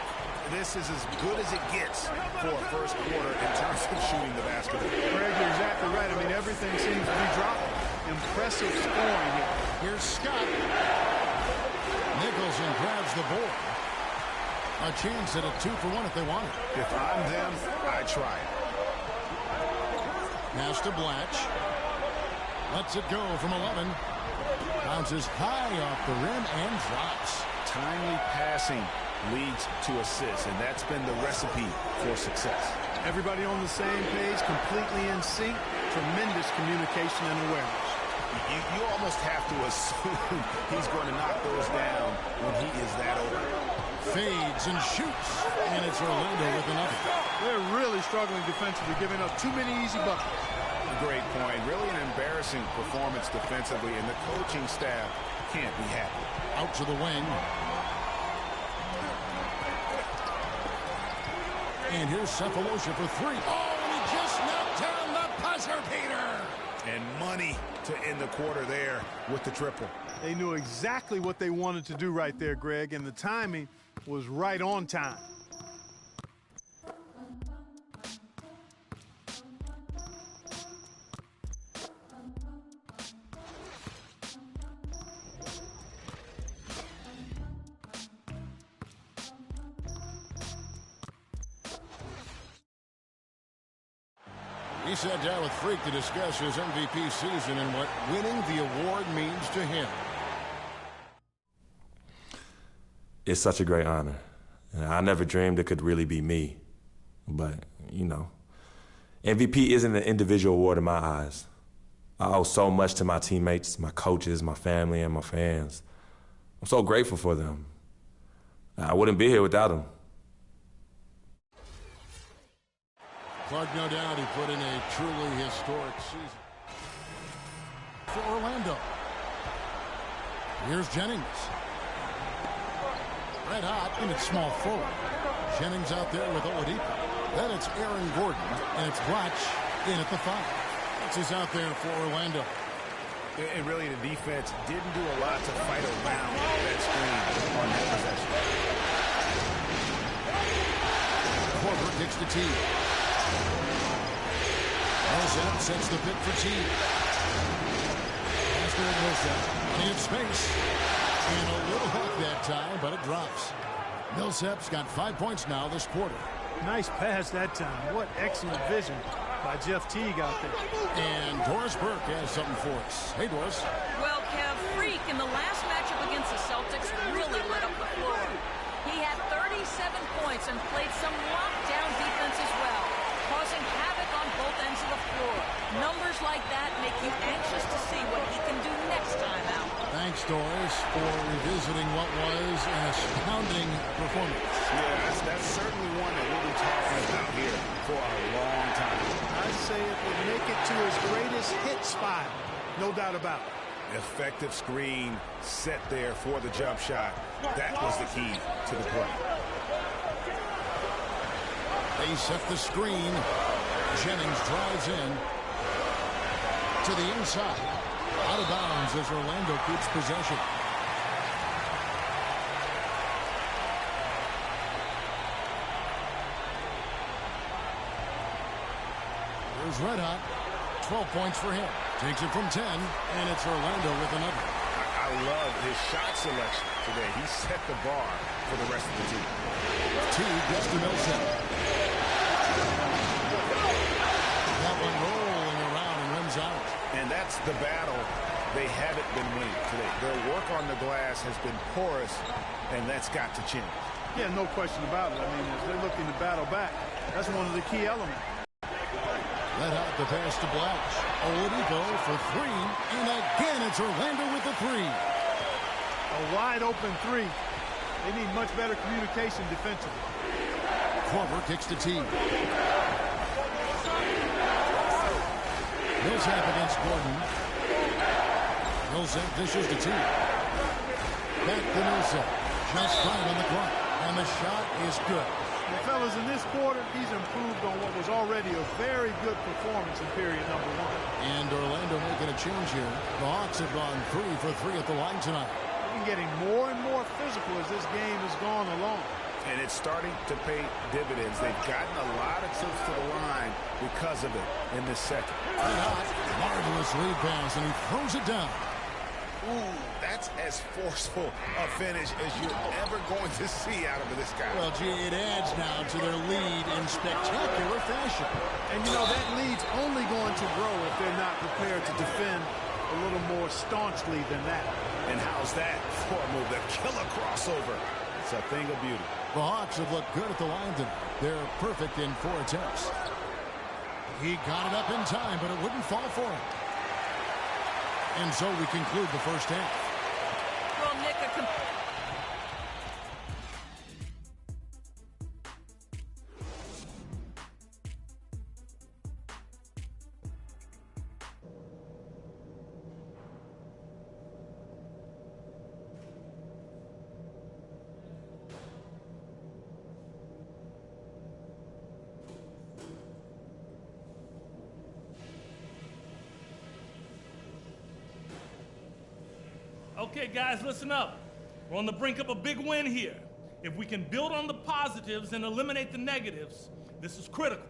This is as good as it gets for a first quarter in terms of shooting the basketball. Greg, you're exactly right. I mean, everything seems to be dropping. Impressive scoring here. Here's Scott. Nicholson grabs the board. A chance at a 2-for-1 if they want it. If I'm them, I try it. Pass to Blatch. Lets it go from 11. Bounces high off the rim and drops. Timely passing leads to assists, and that's been the recipe for success. Everybody on the same page, completely in sync. Tremendous communication and awareness. You almost have to assume he's going to knock those down when he is that open. Fades and shoots, and it's Orlando with another. They're really struggling defensively, giving up too many easy buckets. Great point. Really an embarrassing performance defensively, and the coaching staff can't be happy. Out to the wing. And here's Cephalosha for three. Oh, and he just knocked down the buzzer beater. And money to end the quarter there with the triple. They knew exactly what they wanted to do right there, Greg, and the timing was right on time. He sat down with Freak to discuss his MVP season and what winning the award means to him. It's such a great honor. I never dreamed it could really be me. But, you know, MVP isn't an individual award in my eyes. I owe so much to my teammates, my coaches, my family, and my fans. I'm so grateful for them. I wouldn't be here without them. Clark, no doubt, he put in a truly historic season for Orlando. Here's Jennings. Red Hot, and it's small forward. Jennings out there with Oladipo. Then it's Aaron Gordon, and it's Blatch in at the 5. This is out there for Orlando. And really, the defense didn't do a lot to fight around that screen on that possession. Korver kicks to T. Millsap sets the pick for T. Pass to Millsap. Plenty of space. And a little hook that time, but it drops. Millsap's got 5 points now this quarter. Nice pass that time. What excellent vision by Jeff Teague out there. And Doris Burke has something for us. Hey, Doris. Well, Kev, Freak in the last matchup against the Celtics really lit up the floor. He had 37 points and played some lockdown defense as well, causing havoc on both ends of the floor. Numbers like that make you anxious to see what he can do next time out. Thanks, Doris, for revisiting what was an astounding performance. Yeah, that's certainly one that we'll be talking about here for a long time. I'd say it would make it to his greatest hit spot. No doubt about it. Effective screen set there for the jump shot. That was the key to the play. They set the screen. Jennings drives in to the inside. Out of bounds as Orlando keeps possession. Here's Red Hot. 12 points for him. Takes it from 10, and it's Orlando with another. I love his shot selection today. He set the bar for the rest of the team. T gets to Millsap. That one rolling around and rims out. And that's the battle they haven't been winning today. Their work on the glass has been porous, and that's got to change. Yeah, no question about it. I mean, as they're looking to battle back, that's one of the key elements. Let out the pass to Blatch. Oladipo for 3, and again it's Orlando with the 3. A wide open three. They need much better communication defensively. Korver kicks to T. Millsap against Gordon. Millsap dishes to T. Back to Millsap. Just 5 on the clock. And the shot is good. Well, fellas, in this quarter, he's improved on what was already a very good performance in period number 1. And Orlando making a change here. The Hawks have gone 3 for 3 at the line tonight. They've been getting more and more physical as this game has gone along. And it's starting to pay dividends. They've gotten a lot of trips to the line because of it in this second. Marvelous lead pass, and he throws it down. Ooh, that's as forceful a finish as you're ever going to see out of this guy. Well, gee, it adds now to their lead in spectacular fashion. And, you know, that lead's only going to grow if they're not prepared to defend a little more staunchly than that. And how's that for a move? The killer crossover. It's a thing of beauty. The Hawks have looked good at the line tonight. They're perfect in 4 attempts. He got it up in time, but it wouldn't fall for him. And so we conclude the first half. Well, Nick, Okay, guys, listen up. We're on the brink of a big win here. If we can build on the positives and eliminate the negatives, this is critical.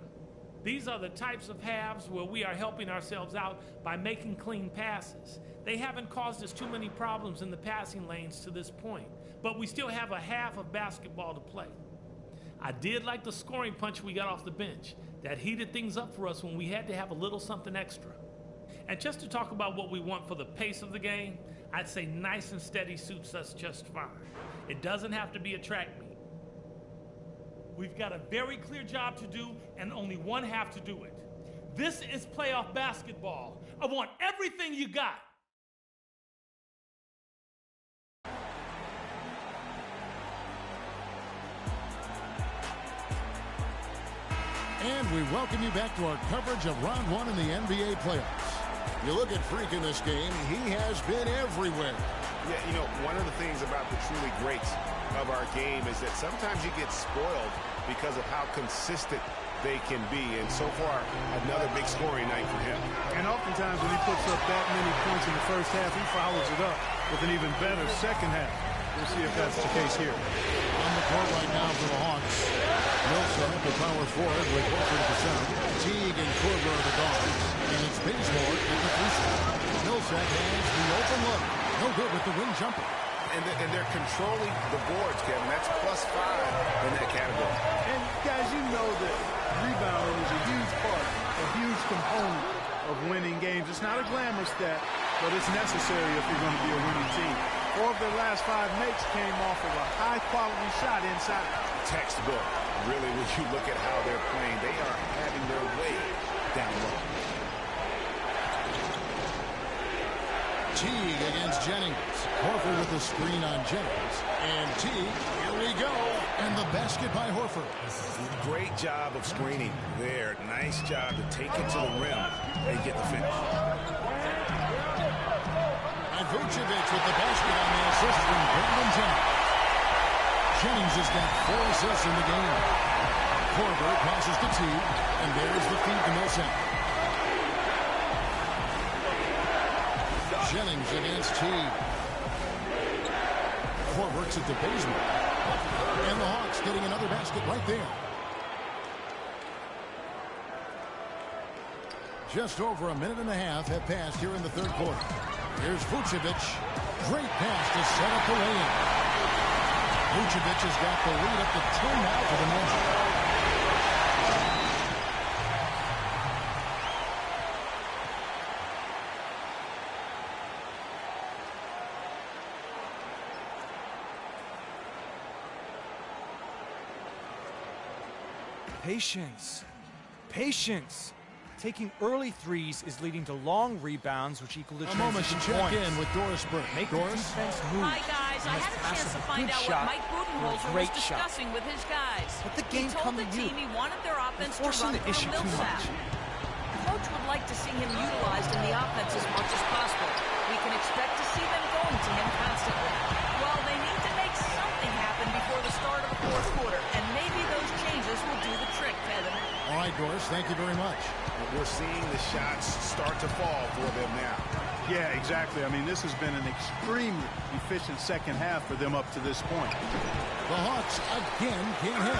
These are the types of halves where we are helping ourselves out by making clean passes. They haven't caused us too many problems in the passing lanes to this point, but we still have a half of basketball to play. I did like the scoring punch we got off the bench. That heated things up for us when we had to have a little something extra. And just to talk about what we want for the pace of the game, I'd say nice and steady suits us just fine. It doesn't have to be a track meet. We've got a very clear job to do and only one half to do it. This is playoff basketball. I want everything you got. And we welcome you back to our coverage of round 1 in the NBA playoffs. You look at Freak in this game, he has been everywhere. Yeah, you know, one of the things about the truly greats of our game is that sometimes you get spoiled because of how consistent they can be. And so far, another big scoring night for him. And oftentimes when he puts up that many points in the first half, he follows it up with an even better second half. We'll see if that's the case here. On the court right now for the Hawks. Millsap, the power forward with Horford at the center. Teague and Korver are the guards. And it's Bazemore at the free throw. Millsap has the open look. No good with the wing jumper. And they're controlling the boards, Kevin. That's +5 in that category. And guys, you know that rebounding is a huge part, a huge component of winning games. It's not a glamour stat, but it's necessary if you're going to be a winning team. 4 of their last 5 makes came off of a high-quality shot inside. Textbook. Really, when you look at how they're playing, they are having their way down low. Teague against Jennings. Horford with the screen on Jennings. And Teague, here we go. And the basket by Horford. Great job of screening there. Nice job to take it to the rim and get the finish. And Vucevic with the basket on the assist from Brandon Jennings. Jennings has got 4 assists in the game. Korver passes to Teague. And there's the feed to Millsap. Jennings against Teague. Forwards it to Bazemore. And the Hawks getting another basket right there. Just over a minute and a half have passed here in the third quarter. Here's Vucevic. Great pass to set up the lane. Vucevic has got the lead up to 10 now for the Magic. Patience. Patience. Taking early threes is leading to long rebounds, which equal to a moment to check points. in with Doris Burke. Make Doris? the defense move. Hi, guys. guys, I had a chance to find out what Mike Budenholzer was discussing with his guys. Let the game come to you. He told the team he wanted their offense to run through Millsap. Coach would like to see him utilized in the offense as much as possible. We can expect to see them going to him constantly. Well, they need to make something happen before the start of the fourth quarter, and maybe those changes will do the trick, Kevin. All right, Doris, thank you very much. We're seeing the shots start to fall for them now. Yeah, exactly. I mean, this has been an extremely efficient second half for them up to this point. The Hawks again can't hit.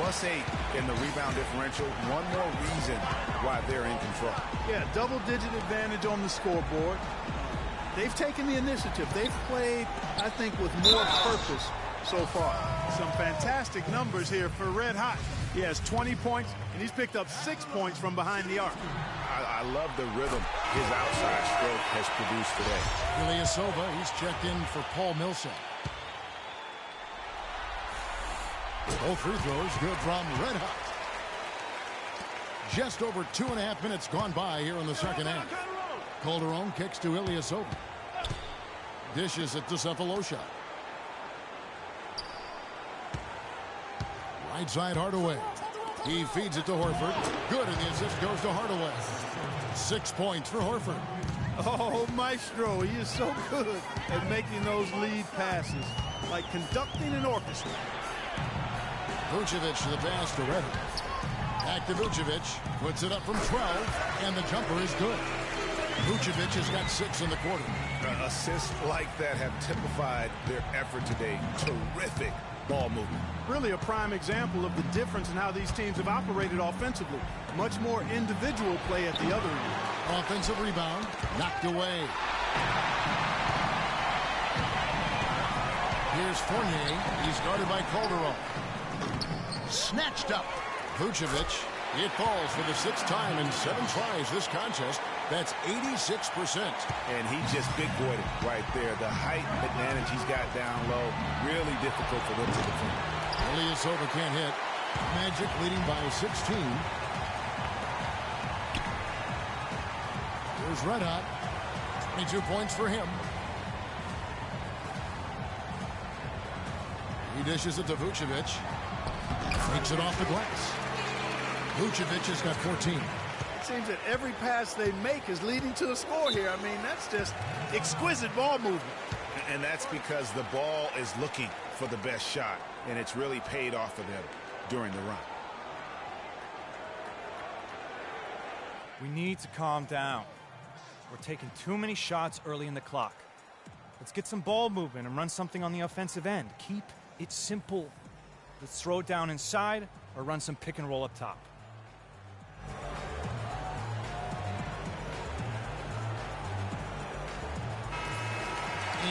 +8 in the rebound differential. One more reason why they're in control. Yeah, double-digit advantage on the scoreboard. They've taken the initiative. They've played, I think, with more purpose so far. Some fantastic numbers here for Red Hot. He has 20 points, and he's picked up 6 points from behind the arc. I love the rhythm his outside stroke has produced today. Ilyasova, he's checked in for Paul Millsap. Both free throws good from Red Hot. Just over 2.5 minutes gone by here in the second half. Calderon kicks to Ilyasova. Dishes it to Cephalosha. Right side Hardaway. He feeds it to Horford. Good, and the assist goes to Hardaway. 6 points for Horford. Oh, Maestro, he is so good at making those lead passes, like conducting an orchestra. Vucevic to the pass to Reddick. Back to Vucevic. Puts it up from 12, and the jumper is good. Vucevic has got 6 in the quarter. Assists like that have typified their effort today. Terrific ball movement. Really a prime example of the difference in how these teams have operated offensively. Much more individual play at the other end. Offensive rebound. Knocked away. Here's Fournier. He's guarded by Calderon. Snatched up. Vucevic. It falls for the 6th time in 7 tries this contest. That's 86%. And he just big boyed it right there. The height advantage he's got down low, really difficult for them to defend. Ilyasova can't hit. Magic leading by 16. Here's Red Hot. 22 points for him. He dishes it to Vucevic. Takes it off the glass. Vucevic has got 14. It seems that every pass they make is leading to a score here. I mean, that's just exquisite ball movement. And that's because the ball is looking for the best shot, and it's really paid off for them during the run. We need to calm down. We're taking too many shots early in the clock. Let's get some ball movement and run something on the offensive end. Keep it simple. Let's throw it down inside or run some pick and roll up top.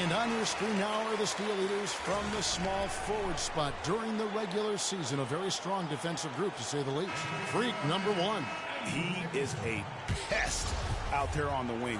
And on your screen now are the Steel Eaters from the small forward spot. During the regular season, a very strong defensive group, to say the least. Freak number 1. He is a pest out there on the wing.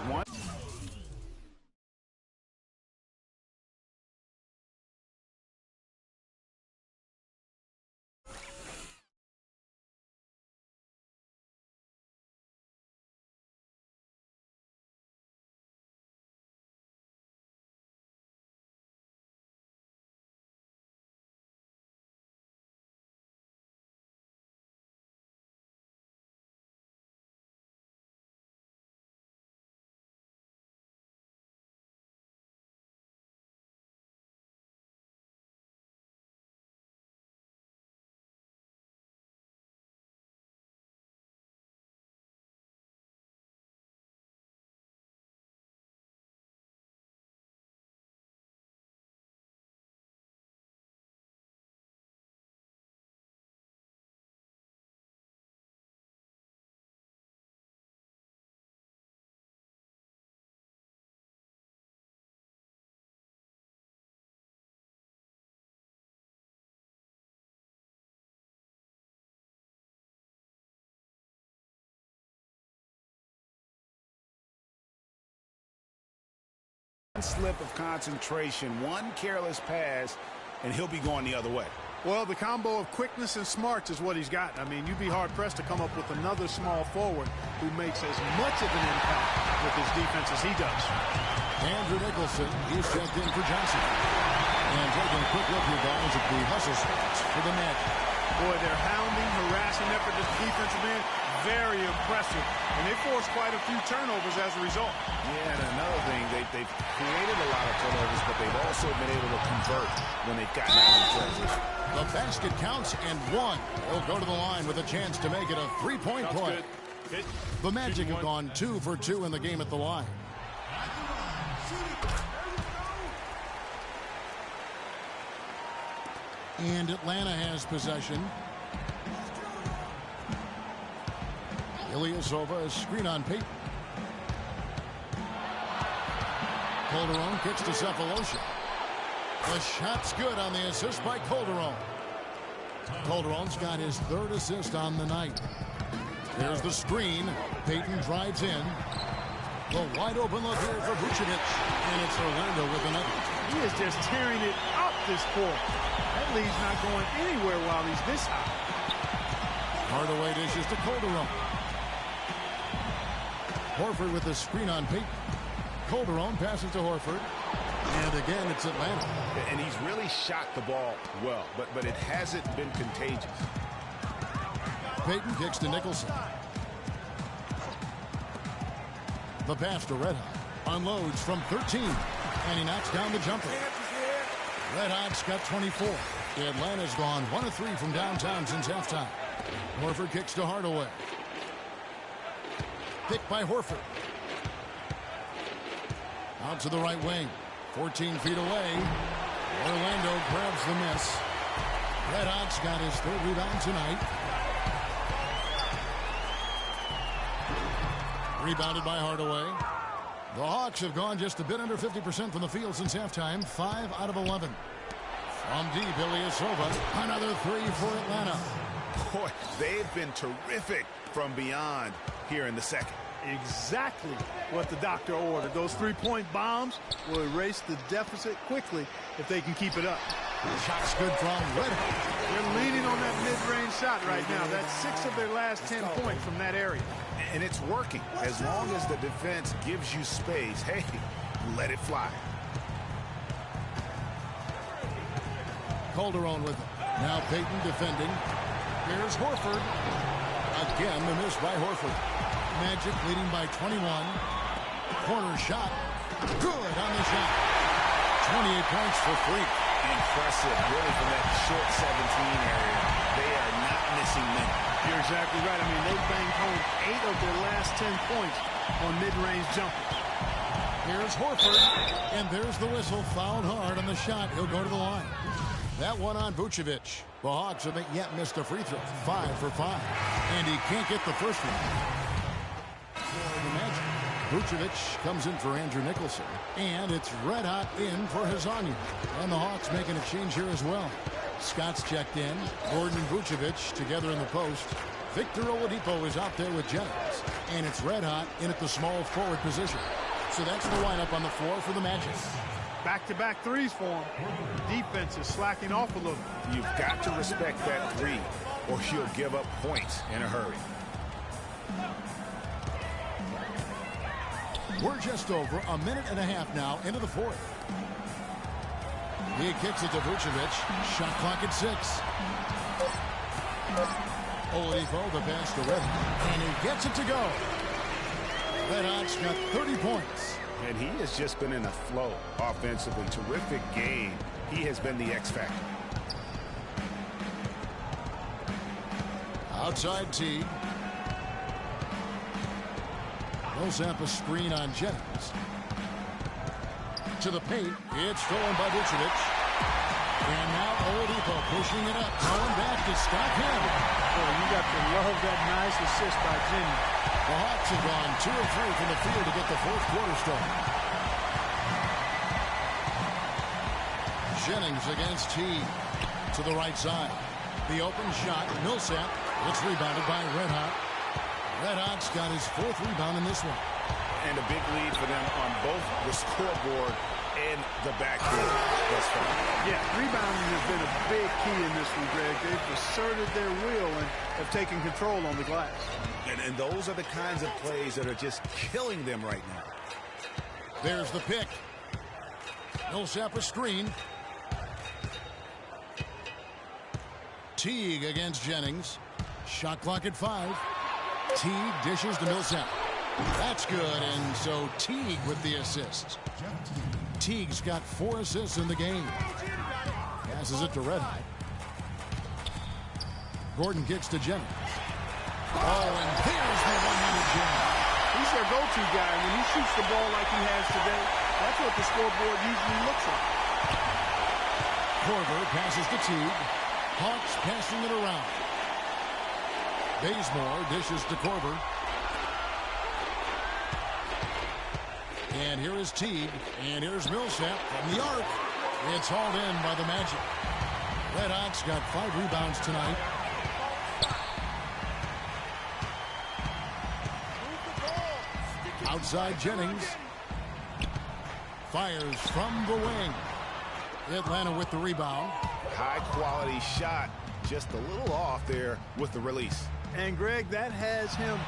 Slip of concentration, one careless pass, and he'll be going the other way. Well, the combo of quickness and smarts is what he's got. I mean, you'd be hard-pressed to come up with another small forward who makes as much of an impact with his defense as he does. Andrew Nicholson, he's checked in for Johnson. And taking a quick look here, guys, at the hustle spots for the Magic. Boy, their hounding, harassing effort, this defensive end, very impressive. And they forced quite a few turnovers as a result. Yeah, and another thing, they've created a lot of turnovers, but they've also been able to convert when they've gotten out of transition. The basket counts and one. They'll go to the line with a chance to make it a three-point play. The Magic have gone 2 for 2 in the game at the line. And Atlanta has possession. Ilyasova, a screen on Peyton. Calderon kicks to Cephalosha. The shot's good on the assist by Calderon. Calderon's got his 3rd assist on the night. There's the screen. Peyton drives in. The wide open look here for Vucevic. And it's Orlando with another. He is just tearing it up this court. That lead's not going anywhere while he's this high. Hardaway dishes to Calderon. Horford with the screen on Peyton. Calderon passes to Horford. And again, it's Atlanta. And he's really shot the ball well, but it hasn't been contagious. Peyton kicks to Nicholson. The pass to Red Hot. Unloads from 13. And he knocks down the jumper. Red Hot's got 24. Atlanta's gone 1 of 3 from downtown since halftime. Horford kicks to Hardaway. Picked by Horford. Out to the right wing. 14 feet away. Orlando grabs the miss. Red Hot's got his 3rd rebound tonight. Rebounded by Hardaway. The Hawks have gone just a bit under 50% from the field since halftime. 5 out of 11. From deep, Ilyasova. Another 3 for Atlanta. Boy, they've been terrific from beyond here in the second. Exactly what the doctor ordered. Those 3-point bombs will erase the deficit quickly if they can keep it up. Shot's good from Red Hot. They're leaning on that mid-range shot right now. That's 6 of their last 10 points from that area. And it's working. As long as the defense gives you space, hey, let it fly. Calderon with it. Now Peyton defending. Here's Horford. Again, the miss by Horford. Magic leading by 21. Corner shot. Good on the shot. 28 points for Freak. Impressive, really, from that short 17 area. They are not missing many. You're exactly right. I mean, they banged home 8 of their last 10 points on mid-range jumpers. Here's Horford. And there's the whistle. Fouled hard on the shot. He'll go to the line. That one on Vucevic. The Hawks haven't yet missed a free throw. 5 for 5. And he can't get the first one. For the Magic. Vucevic comes in for Andrew Nicholson. And it's Red Hot in for Hezonja. And the Hawks making a change here as well. Scott's checked in. Gordon and Vucevic together in the post. Victor Oladipo is out there with Jennings. And it's Red Hot in at the small forward position. So that's the lineup on the floor for the Magic. Back-to-back threes for him. Defense is slacking off a little. You've got to respect that 3, or you'll give up points in a hurry. We're just over a minute and a half now into the 4th. He kicks it to Vucevic. Shot clock at 6. Oladipo, the pass to Red Hot. And he gets it to go. Red Hot's got 30 points. And he has just been in a flow offensively. Terrific game. He has been the X factor. Outside T. Millsap a screen on Jennings. To the paint. It's stolen by Vucevic. And now Oladipo pushing it up. Going back to stop him. Boy, you got to love that nice assist by Jennings. The Hawks have gone 2 of 3 from the field to get the 4th quarter started. Jennings against T. To the right side. The open shot. Millsap. It's rebounded by Red Hot. Red Hot's got his 4th rebound in this one. And a big lead for them on both the scoreboard and the backboard thus far. Yeah, rebounding has been a big key in this one, Greg. They've asserted their will and have taken control on the glass. And those are the kinds of plays that are just killing them right now. There's the pick. Millsap a screen. Teague against Jennings. Shot clock at 5. Teague dishes to Millsap. That's good, and so Teague with the assist. Teague's got 4 assists in the game. Passes it to Red Hot. Gordon kicks to Jennings. Oh, and there's the one-handed jam. He's their go-to guy. When he shoots the ball like he has today, that's what the scoreboard usually looks like. Korver passes to Teague. Hawks passing it around. Bazemore dishes to Korver. And here is Teague. And here's Millsap from the arc. It's hauled in by the Magic. Red Hawks got 5 rebounds tonight. Outside Jennings. Fires from the wing. Atlanta with the rebound. High quality shot. Just a little off there with the release. And Greg, that has him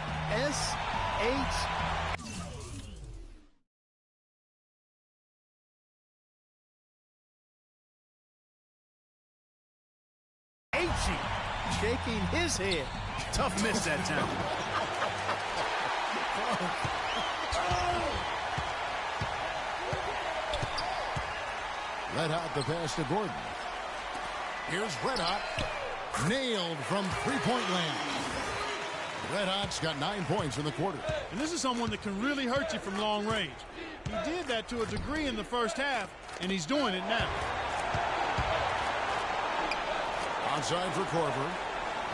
shaking his head. Tough miss that time. Red Hot the pass to Gordon. Here's Red Hot. Nailed from three-point land. Red Hot's got 9 points in the quarter. And this is someone that can really hurt you from long range. He did that to a degree in the first half, and he's doing it now. Outside for Korver.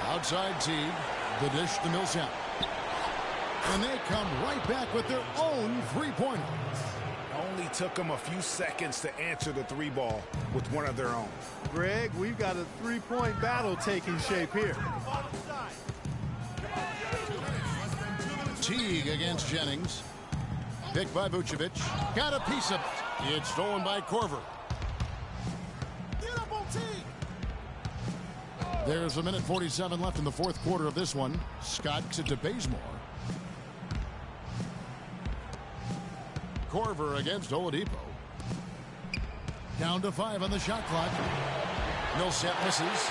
Outside Teague. The dish to Millsap. And they come right back with their own three-pointer. Only took them a few seconds to answer the 3-ball with one of their own. Greg, we've got a three-point battle taking shape here. Teague against Jennings. Picked by Vucevic. Got a piece of it. It's stolen by Korver. There's 1:47 left in the fourth quarter of this one. Scott kicks it to Bazemore. Korver against Oladipo. Down to 5 on the shot clock. Millsap misses.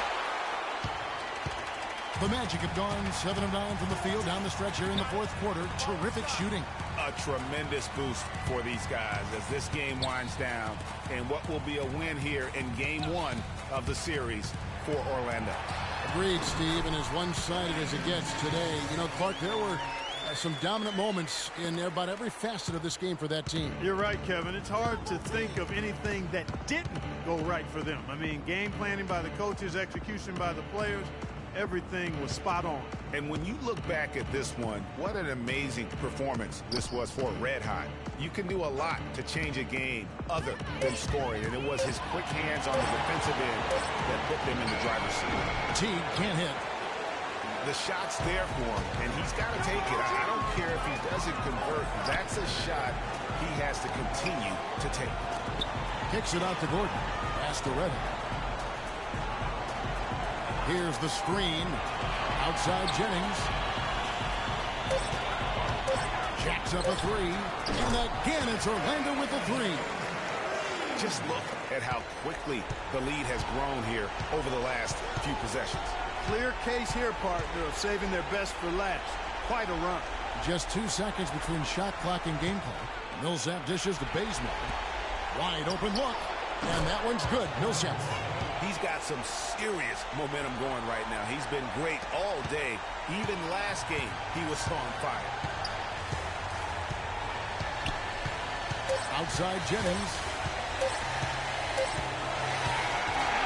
The Magic have gone 7 of 9 from the field down the stretch here in the fourth quarter. Terrific shooting. A tremendous boost for these guys as this game winds down. And what will be a win here in game 1 of the series for Orlando. Agreed, Steve, and as one-sided as it gets today. You know, Clark, there were some dominant moments in about every facet of this game for that team. You're right, Kevin. It's hard to think of anything that didn't go right for them. I mean, game planning by the coaches, execution by the players, everything was spot on. And when you look back at this one, what an amazing performance this was for Red Hot. You can do a lot to change a game other than scoring, and it was his quick hands on the defensive end that put them in the driver's seat. Teague can't hit. The shot's there for him, and he's got to take it. I don't care if he doesn't convert. That's a shot he has to continue to take. Kicks it out to Gordon. Pass to Red Hot. Here's the screen. Outside Jennings. Jacks up a 3. And again, it's Orlando with the 3. Just look at how quickly the lead has grown here over the last few possessions. Clear case here, partner, of saving their best for last. Quite a run. Just 2 seconds between shot clock and game clock. Millsap dishes to Bazemore. Wide open look. And that one's good. Millsap. He's got some serious momentum going right now. He's been great all day. Even last game, he was on fire. Outside Jennings.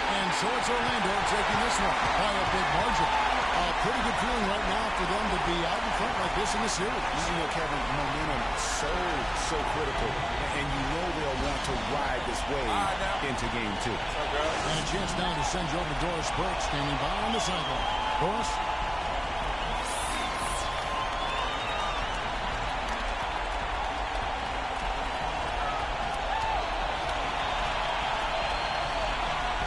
And so it's Orlando taking this one by a big margin. A pretty good feeling right now for them to be out in front like this in the series. You know, Kevin, momentum so critical. And you know they'll want to ride this wave into game 2. And a chance now to send you over to Doris Burke, standing by on the sideline. Doris?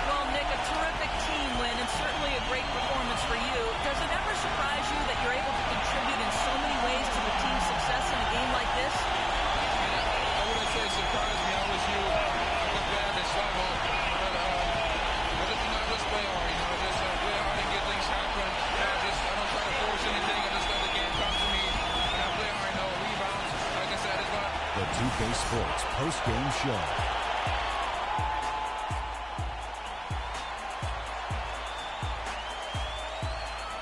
Well, Nick, a terrific team win and certainly a great performance for you. Does it ever surprise you that you're able to contribute in so many ways to the team's success in a game like this? I wouldn't say it surprised me. I was you. I was bad and struggle. But everything I just play on, just play hard and The 2K Sports post-game show.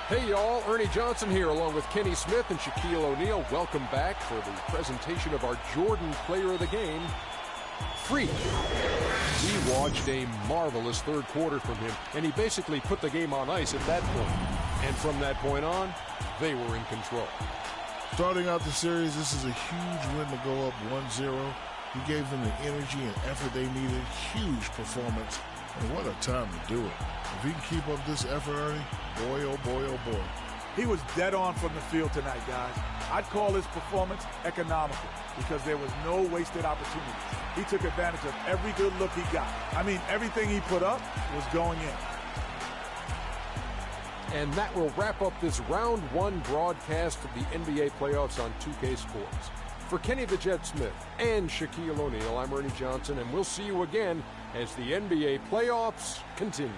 Hey y'all, Ernie Johnson here along with Kenny Smith and Shaquille O'Neal. Welcome back for the presentation of our Jordan Player of the Game, Freak. We watched a marvelous third quarter from him, and he basically put the game on ice at that point. And from that point on, they were in control. Starting out the series, this is a huge win to go up 1-0. He gave them the energy and effort they needed. Huge performance. And what a time to do it. If he can keep up this effort, Ernie, boy, oh boy, oh boy. He was dead on from the field tonight, guys. I'd call his performance economical because there was no wasted opportunities. He took advantage of every good look he got. I mean, everything he put up was going in. And that will wrap up this round one broadcast of the NBA playoffs on 2K Sports. For Kenny the Jet Smith and Shaquille O'Neal, I'm Ernie Johnson, and we'll see you again as the NBA playoffs continue.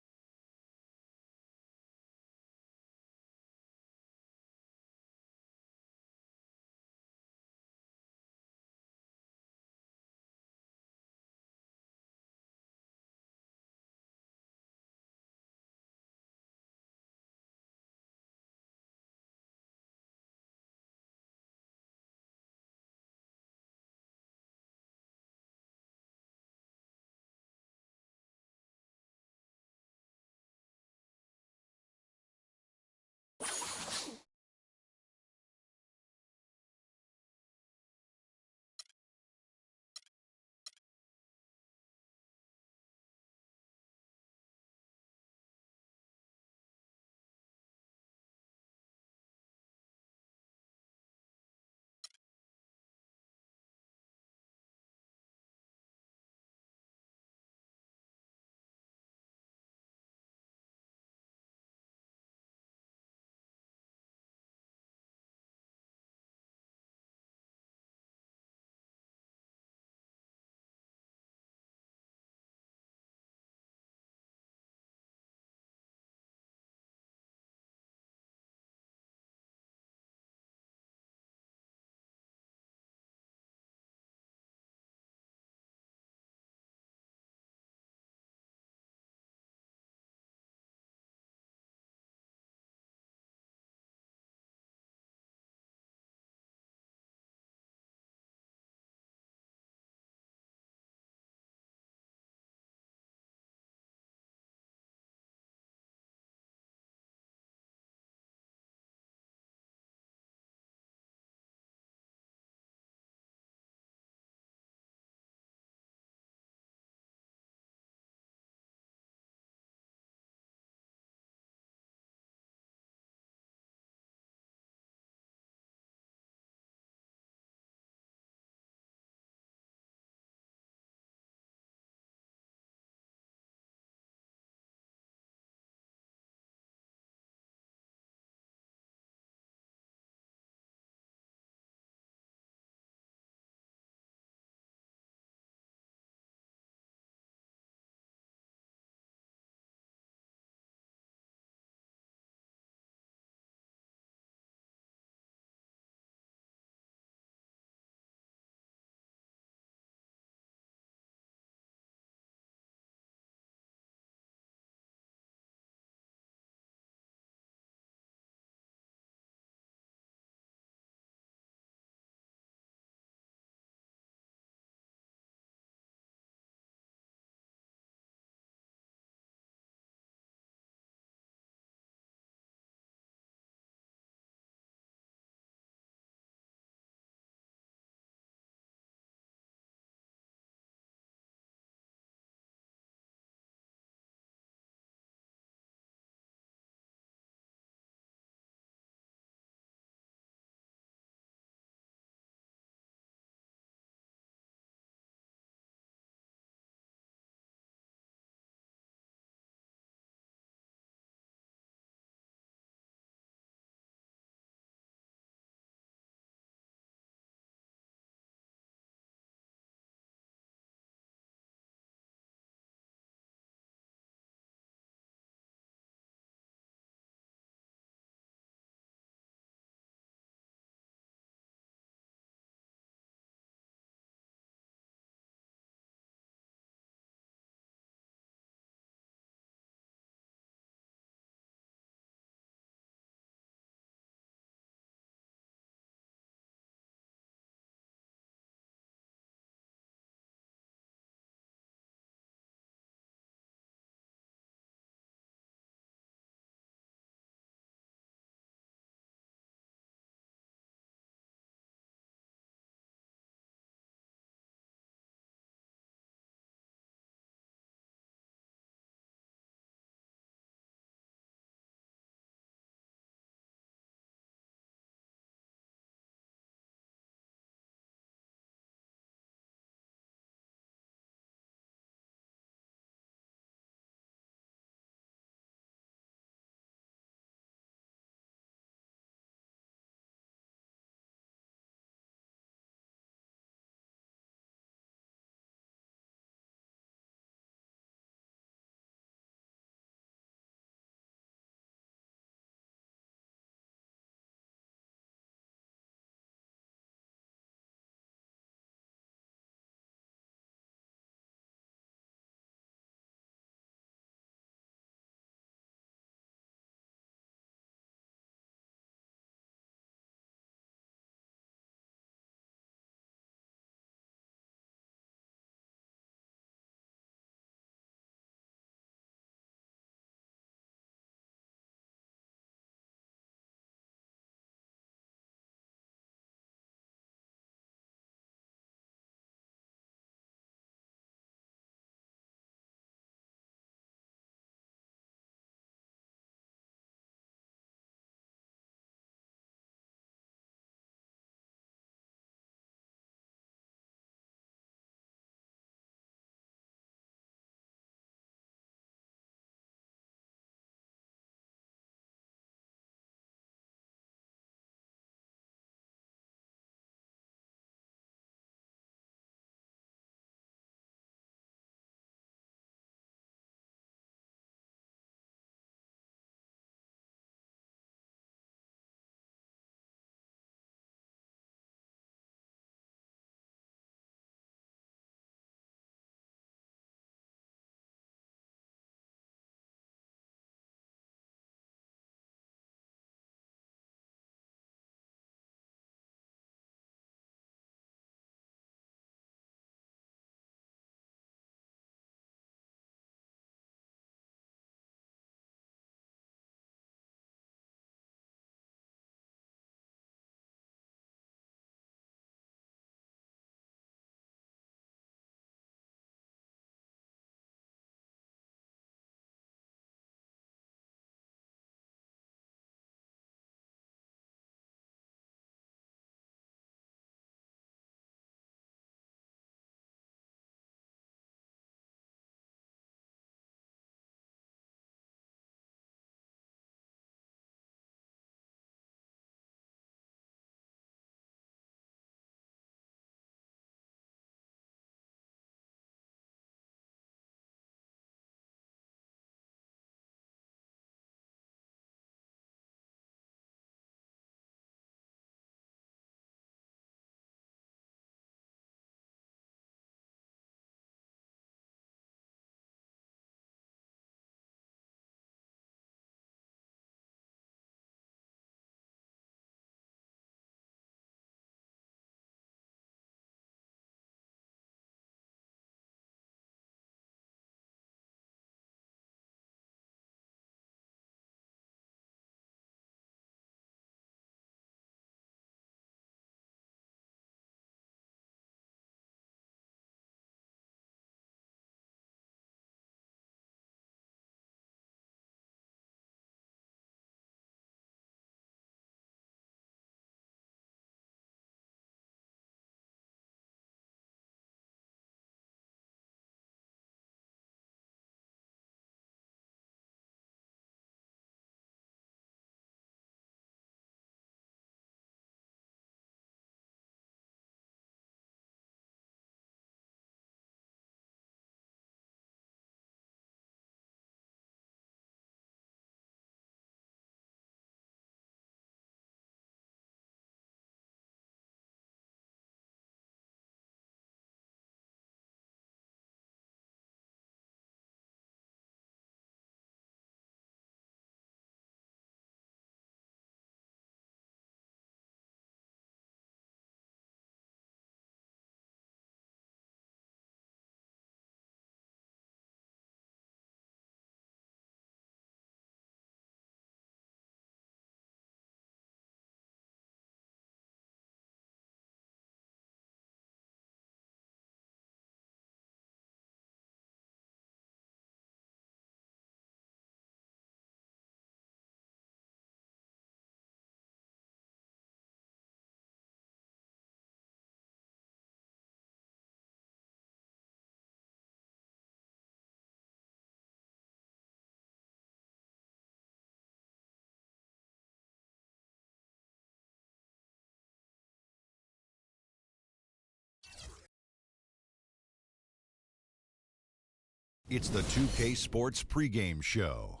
It's the 2K Sports pregame show.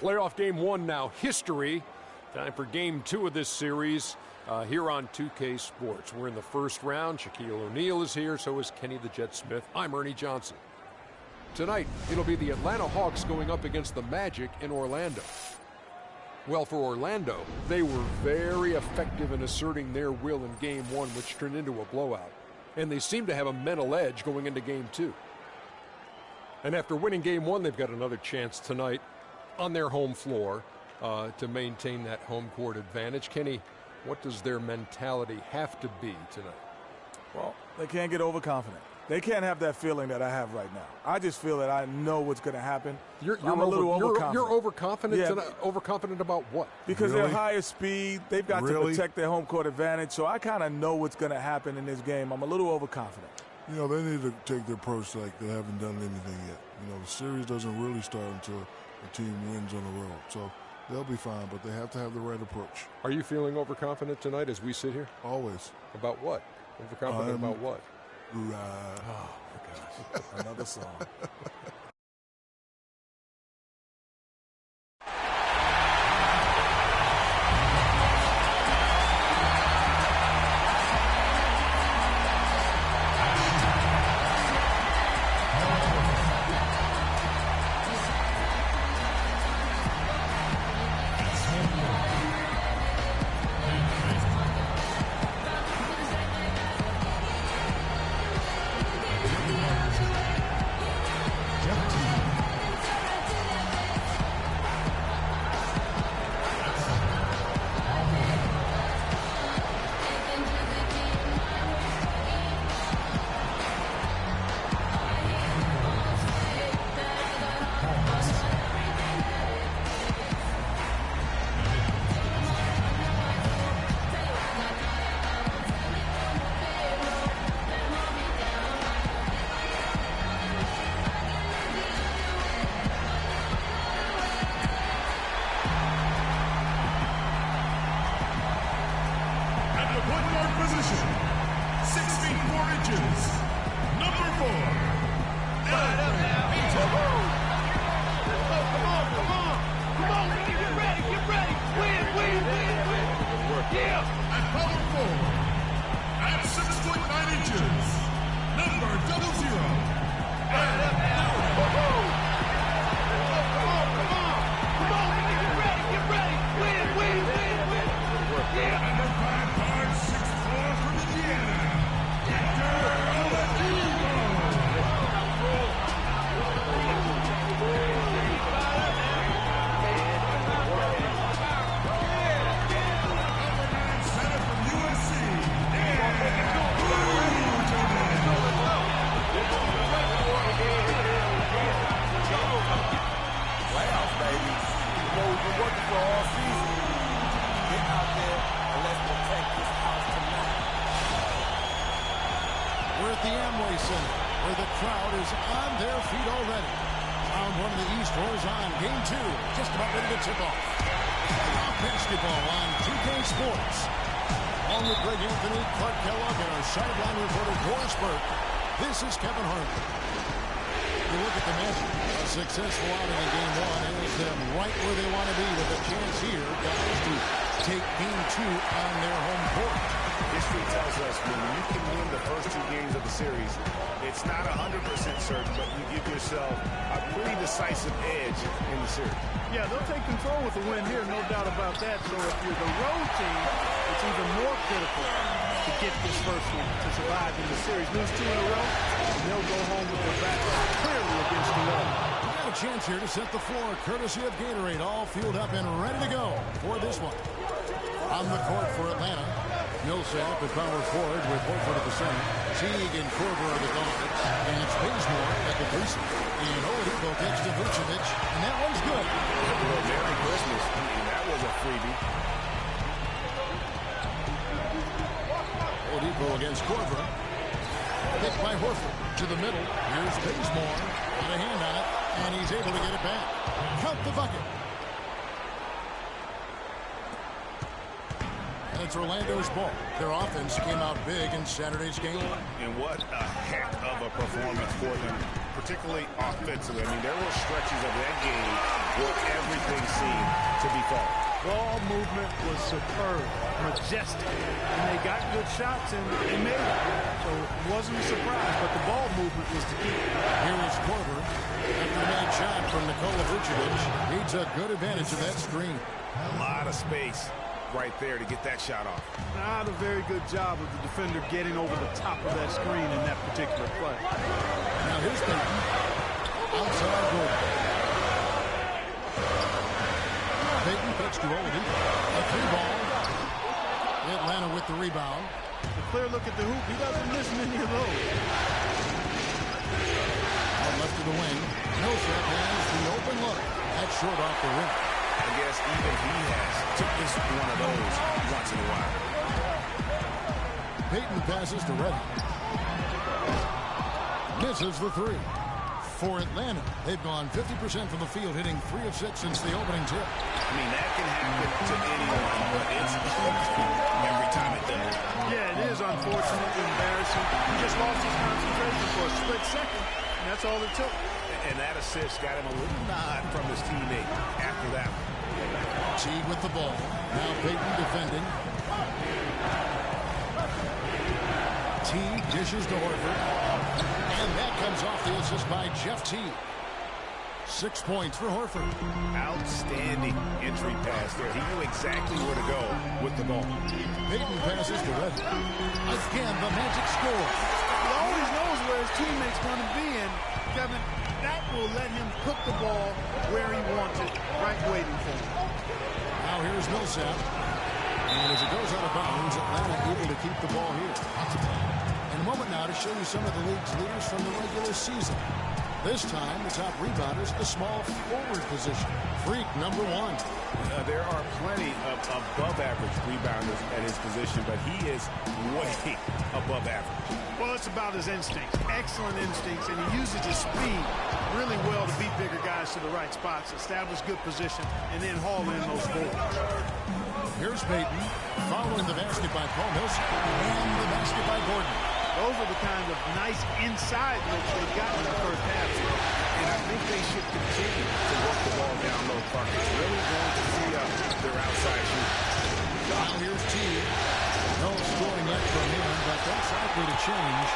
Playoff game 1 now, history. Time for game 2 of this series here on 2K Sports. We're in the first round. Shaquille O'Neal is here, so is Kenny the Jet Smith. I'm Ernie Johnson. Tonight, it'll be the Atlanta Hawks going up against the Magic in Orlando. Well, for Orlando, they were very effective in asserting their will in game 1, which turned into a blowout. And they seem to have a mental edge going into game 2. And after winning game 1, they've got another chance tonight on their home floor to maintain that home court advantage. Kenny, what does their mentality have to be tonight? Well, they can't get overconfident. They can't have that feeling that I have right now. I just feel that I know what's going to happen. I'm a little overconfident. You're overconfident? Yeah. Overconfident about what? Because they're higher speed. They've got to protect their home court advantage. So I kind of know what's going to happen in this game. I'm a little overconfident. You know, they need to take the approach like they haven't done anything yet. You know, the series doesn't really start until a team wins on the road. So they'll be fine, but they have to have the right approach. Are you feeling overconfident tonight as we sit here? Always. About what? Overconfident about what? Oh, my gosh. Another song. Successful outing in game 1 is them right where they want to be with a chance here, guys, to take game 2 on their home court. History tells us when you can win the first 2 games of the series, it's not 100% certain, but you give yourself a pretty decisive edge in the series. Yeah, they'll take control with a win here, no doubt about that. So if you're the road team, it's even more critical to get this first one to survive in the series. Lose 2 in a row, and they'll go home with their back clearly against the wall. A chance here to set the floor, courtesy of Gatorade, all fueled up and ready to go for this one. On the court for Atlanta, Millsap at power forward with Horford at the center. Teague and Korver are the guards. And it's Bazemore at the three. And Oladipo gets to Vucevic, and that one's good. Well, Merry Christmas. That was a freebie. Oladipo against Korver. Picked by Horford to the middle. Here's Bazemore. Got a hand on it, and he's able to get it back. Count the bucket. And it's Orlando's ball. Their offense came out big in Saturday's game. And what a heck of a performance for them, particularly offensively. I mean, there were stretches of that game where everything seemed to be falling. Ball movement was superb, majestic, and they got good shots and they made it. So it wasn't a surprise, but the ball movement was the key. Here is Korver. After that shot from Nikola Vucevic, he took good advantage of that screen. A lot of space right there to get that shot off. Not a very good job of the defender getting over the top of that screen in that particular play. Now here's Payton. Outside Gordon. Payton pitch to Oldie. A 3-ball. Atlanta with the rebound. A clear look at the hoop. He doesn't miss many of those. Out left to the wing. Millsap has the open look. That's short off the rim. I guess even he has to miss one of those once in a while. Payton passes to Reddy. Misses the 3. For Atlanta, they've gone 50% from the field, hitting 3 of 6 since the opening tip. I mean, that can happen to anyone, but it's every time it does. Yeah, it is unfortunate, embarrassing. He just lost his concentration for a split second, and that's all it took. And that assist got him a little nod from his teammate after that. Teague with the ball. Now Payton defending. Teague dishes to Horford. And that comes off the assist by Jeff Teague. 6 points for Horford. Outstanding entry pass there. He knew exactly where to go with the ball. Payton passes to Reddy. Again, the Magic score. He always knows where his teammate's going to be, and Kevin, that will let him put the ball where he wants it, right waiting for him. Now here's Millsap. And as it goes out of bounds, Atlanta able to keep the ball here. In a moment now to show you some of the league's leaders from the regular season. This time, the top rebounders at the small forward position. Freak, number 1. There are plenty of above-average rebounders at his position, but he is way above average. Well, it's about his instincts. Excellent instincts, and he uses his speed really well to beat bigger guys to the right spots, establish good position, and then haul in those boards. Here's Payton, following the basket by Paul Millsap, and the basket by Gordon. Those are the kind of nice inside looks they've gotten in the first half. And I think they should continue to work the ball down low. Clark is really going to free up their outside shooters. Now here's Teague. No scoring yet from him, but that's likely to change.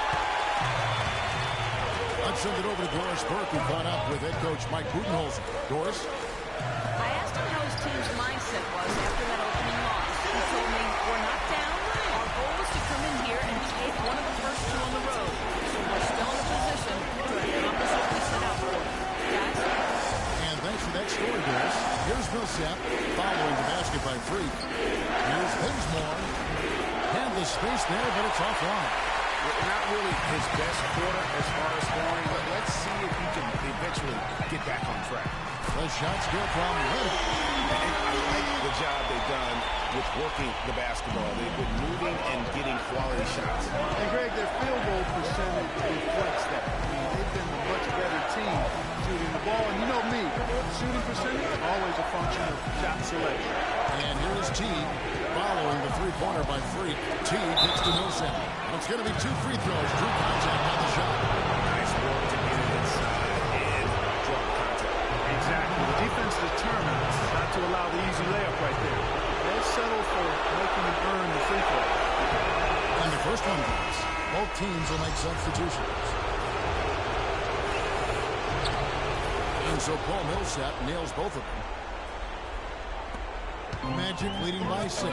Let's send it over to Doris Burke, who caught up with head coach Mike Budenholzer. Doris? I asked him how his team's mindset was after that opening loss. He told me, we're not down. Our goal was to come in here and take one of the first 2 on the road. So we're still in a position to accomplish what we set out for. Guys? And thanks for that story, Doris. Here's Millsap following the basket by Freak. Here's Bazemore. Had the space there, but it's offline. Not really his best quarter as far as scoring, but let's see if he can eventually get back on track. The shot's good from Reddy. And I like the job they've done with working the basketball. They've been moving and getting quality shots. And Greg, their field goal percentage reflects that. I mean, they've been a much better team shooting the ball. And you know me, shooting percentage, always a function of shot selection. And here's Teague following the 3-pointer by Freak. Teague hits to Millsap. It's going to be 2 free throws. Drew contact on the shot. Nice work to get it inside and draw contact. Exactly. The defense determined not to allow the easy layup right there. They'll settle for making him earn the free throw. And the first one goes. Both teams will make substitutions. And so Paul Millsap nails both of them. Magic leading by 6.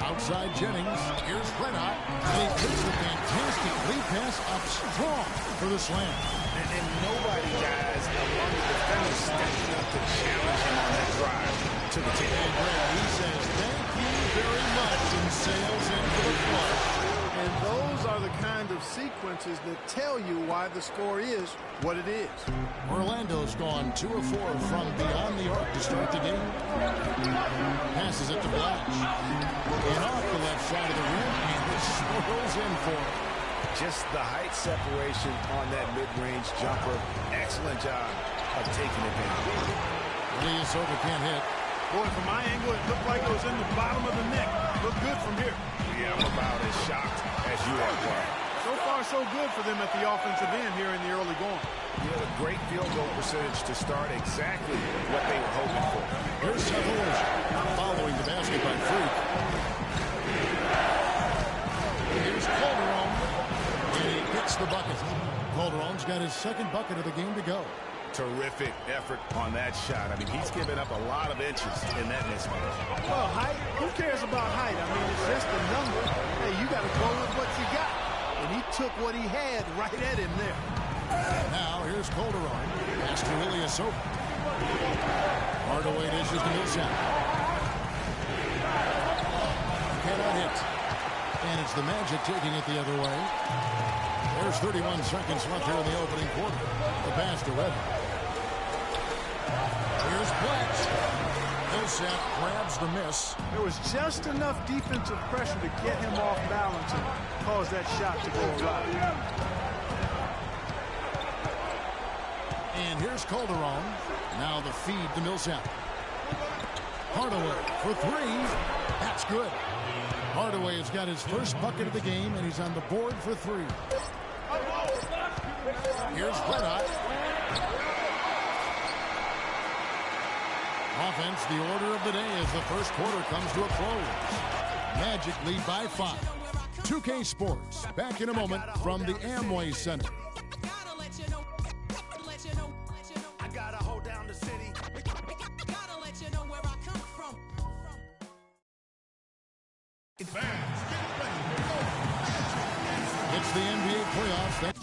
Outside Jennings. Here's Renat. He takes a fantastic lead pass up strong for the slam. And nobody, guys, among the defenders stepping up to challenge him on that drive to the table. And Greg, he says, thank you very much, and sails into the flush. And those are the kind of sequences that tell you why the score is what it is. Orlando's gone 2 of 4 from beyond the arc to start the game. Passes it to Blatch. And off the left side of the rim, and it swirls in for him. Just the height separation on that mid-range jumper. Excellent job of taking advantage. Ilyasova can't hit. Boy, from my angle, it looked like it was in the bottom of the neck. Looked good from here. Yeah, I'm about as shocked as you are, Clark. So far, so good for them at the offensive end here in the early going. He had a great field goal percentage to start exactly what they were hoping for. Here's Savoy following the basket by Freak. Here's Calderon, and he gets the bucket. Calderon's got his second bucket of the game to go. Terrific effort on that shot. I mean, he's given up a lot of inches in that mismatch. Well, height, who cares about height? I mean, it's just a number. Hey, you got to go with what you got. And he took what he had right at him there. Now, here's Calderon. Pass to Ilyasova. Hardaway dishes to Millsap. Cannot hit. And it's the Magic taking it the other way. There's 31 seconds left here in the opening quarter. The pass to Reddick. Here's Blatch. Millsap grabs the miss. There was just enough defensive pressure to get him off balance and cause that shot to go awry. And here's Calderon. Now the feed to Millsap. Hardaway for three. That's good. Hardaway has got his first bucket of the game, and he's on the board for three. Here's Red Hot. Offense, the order of the day as the first quarter comes to a close. Magic lead by 5. 2K Sports, back in a moment from the Amway Center. It's the NBA playoffs.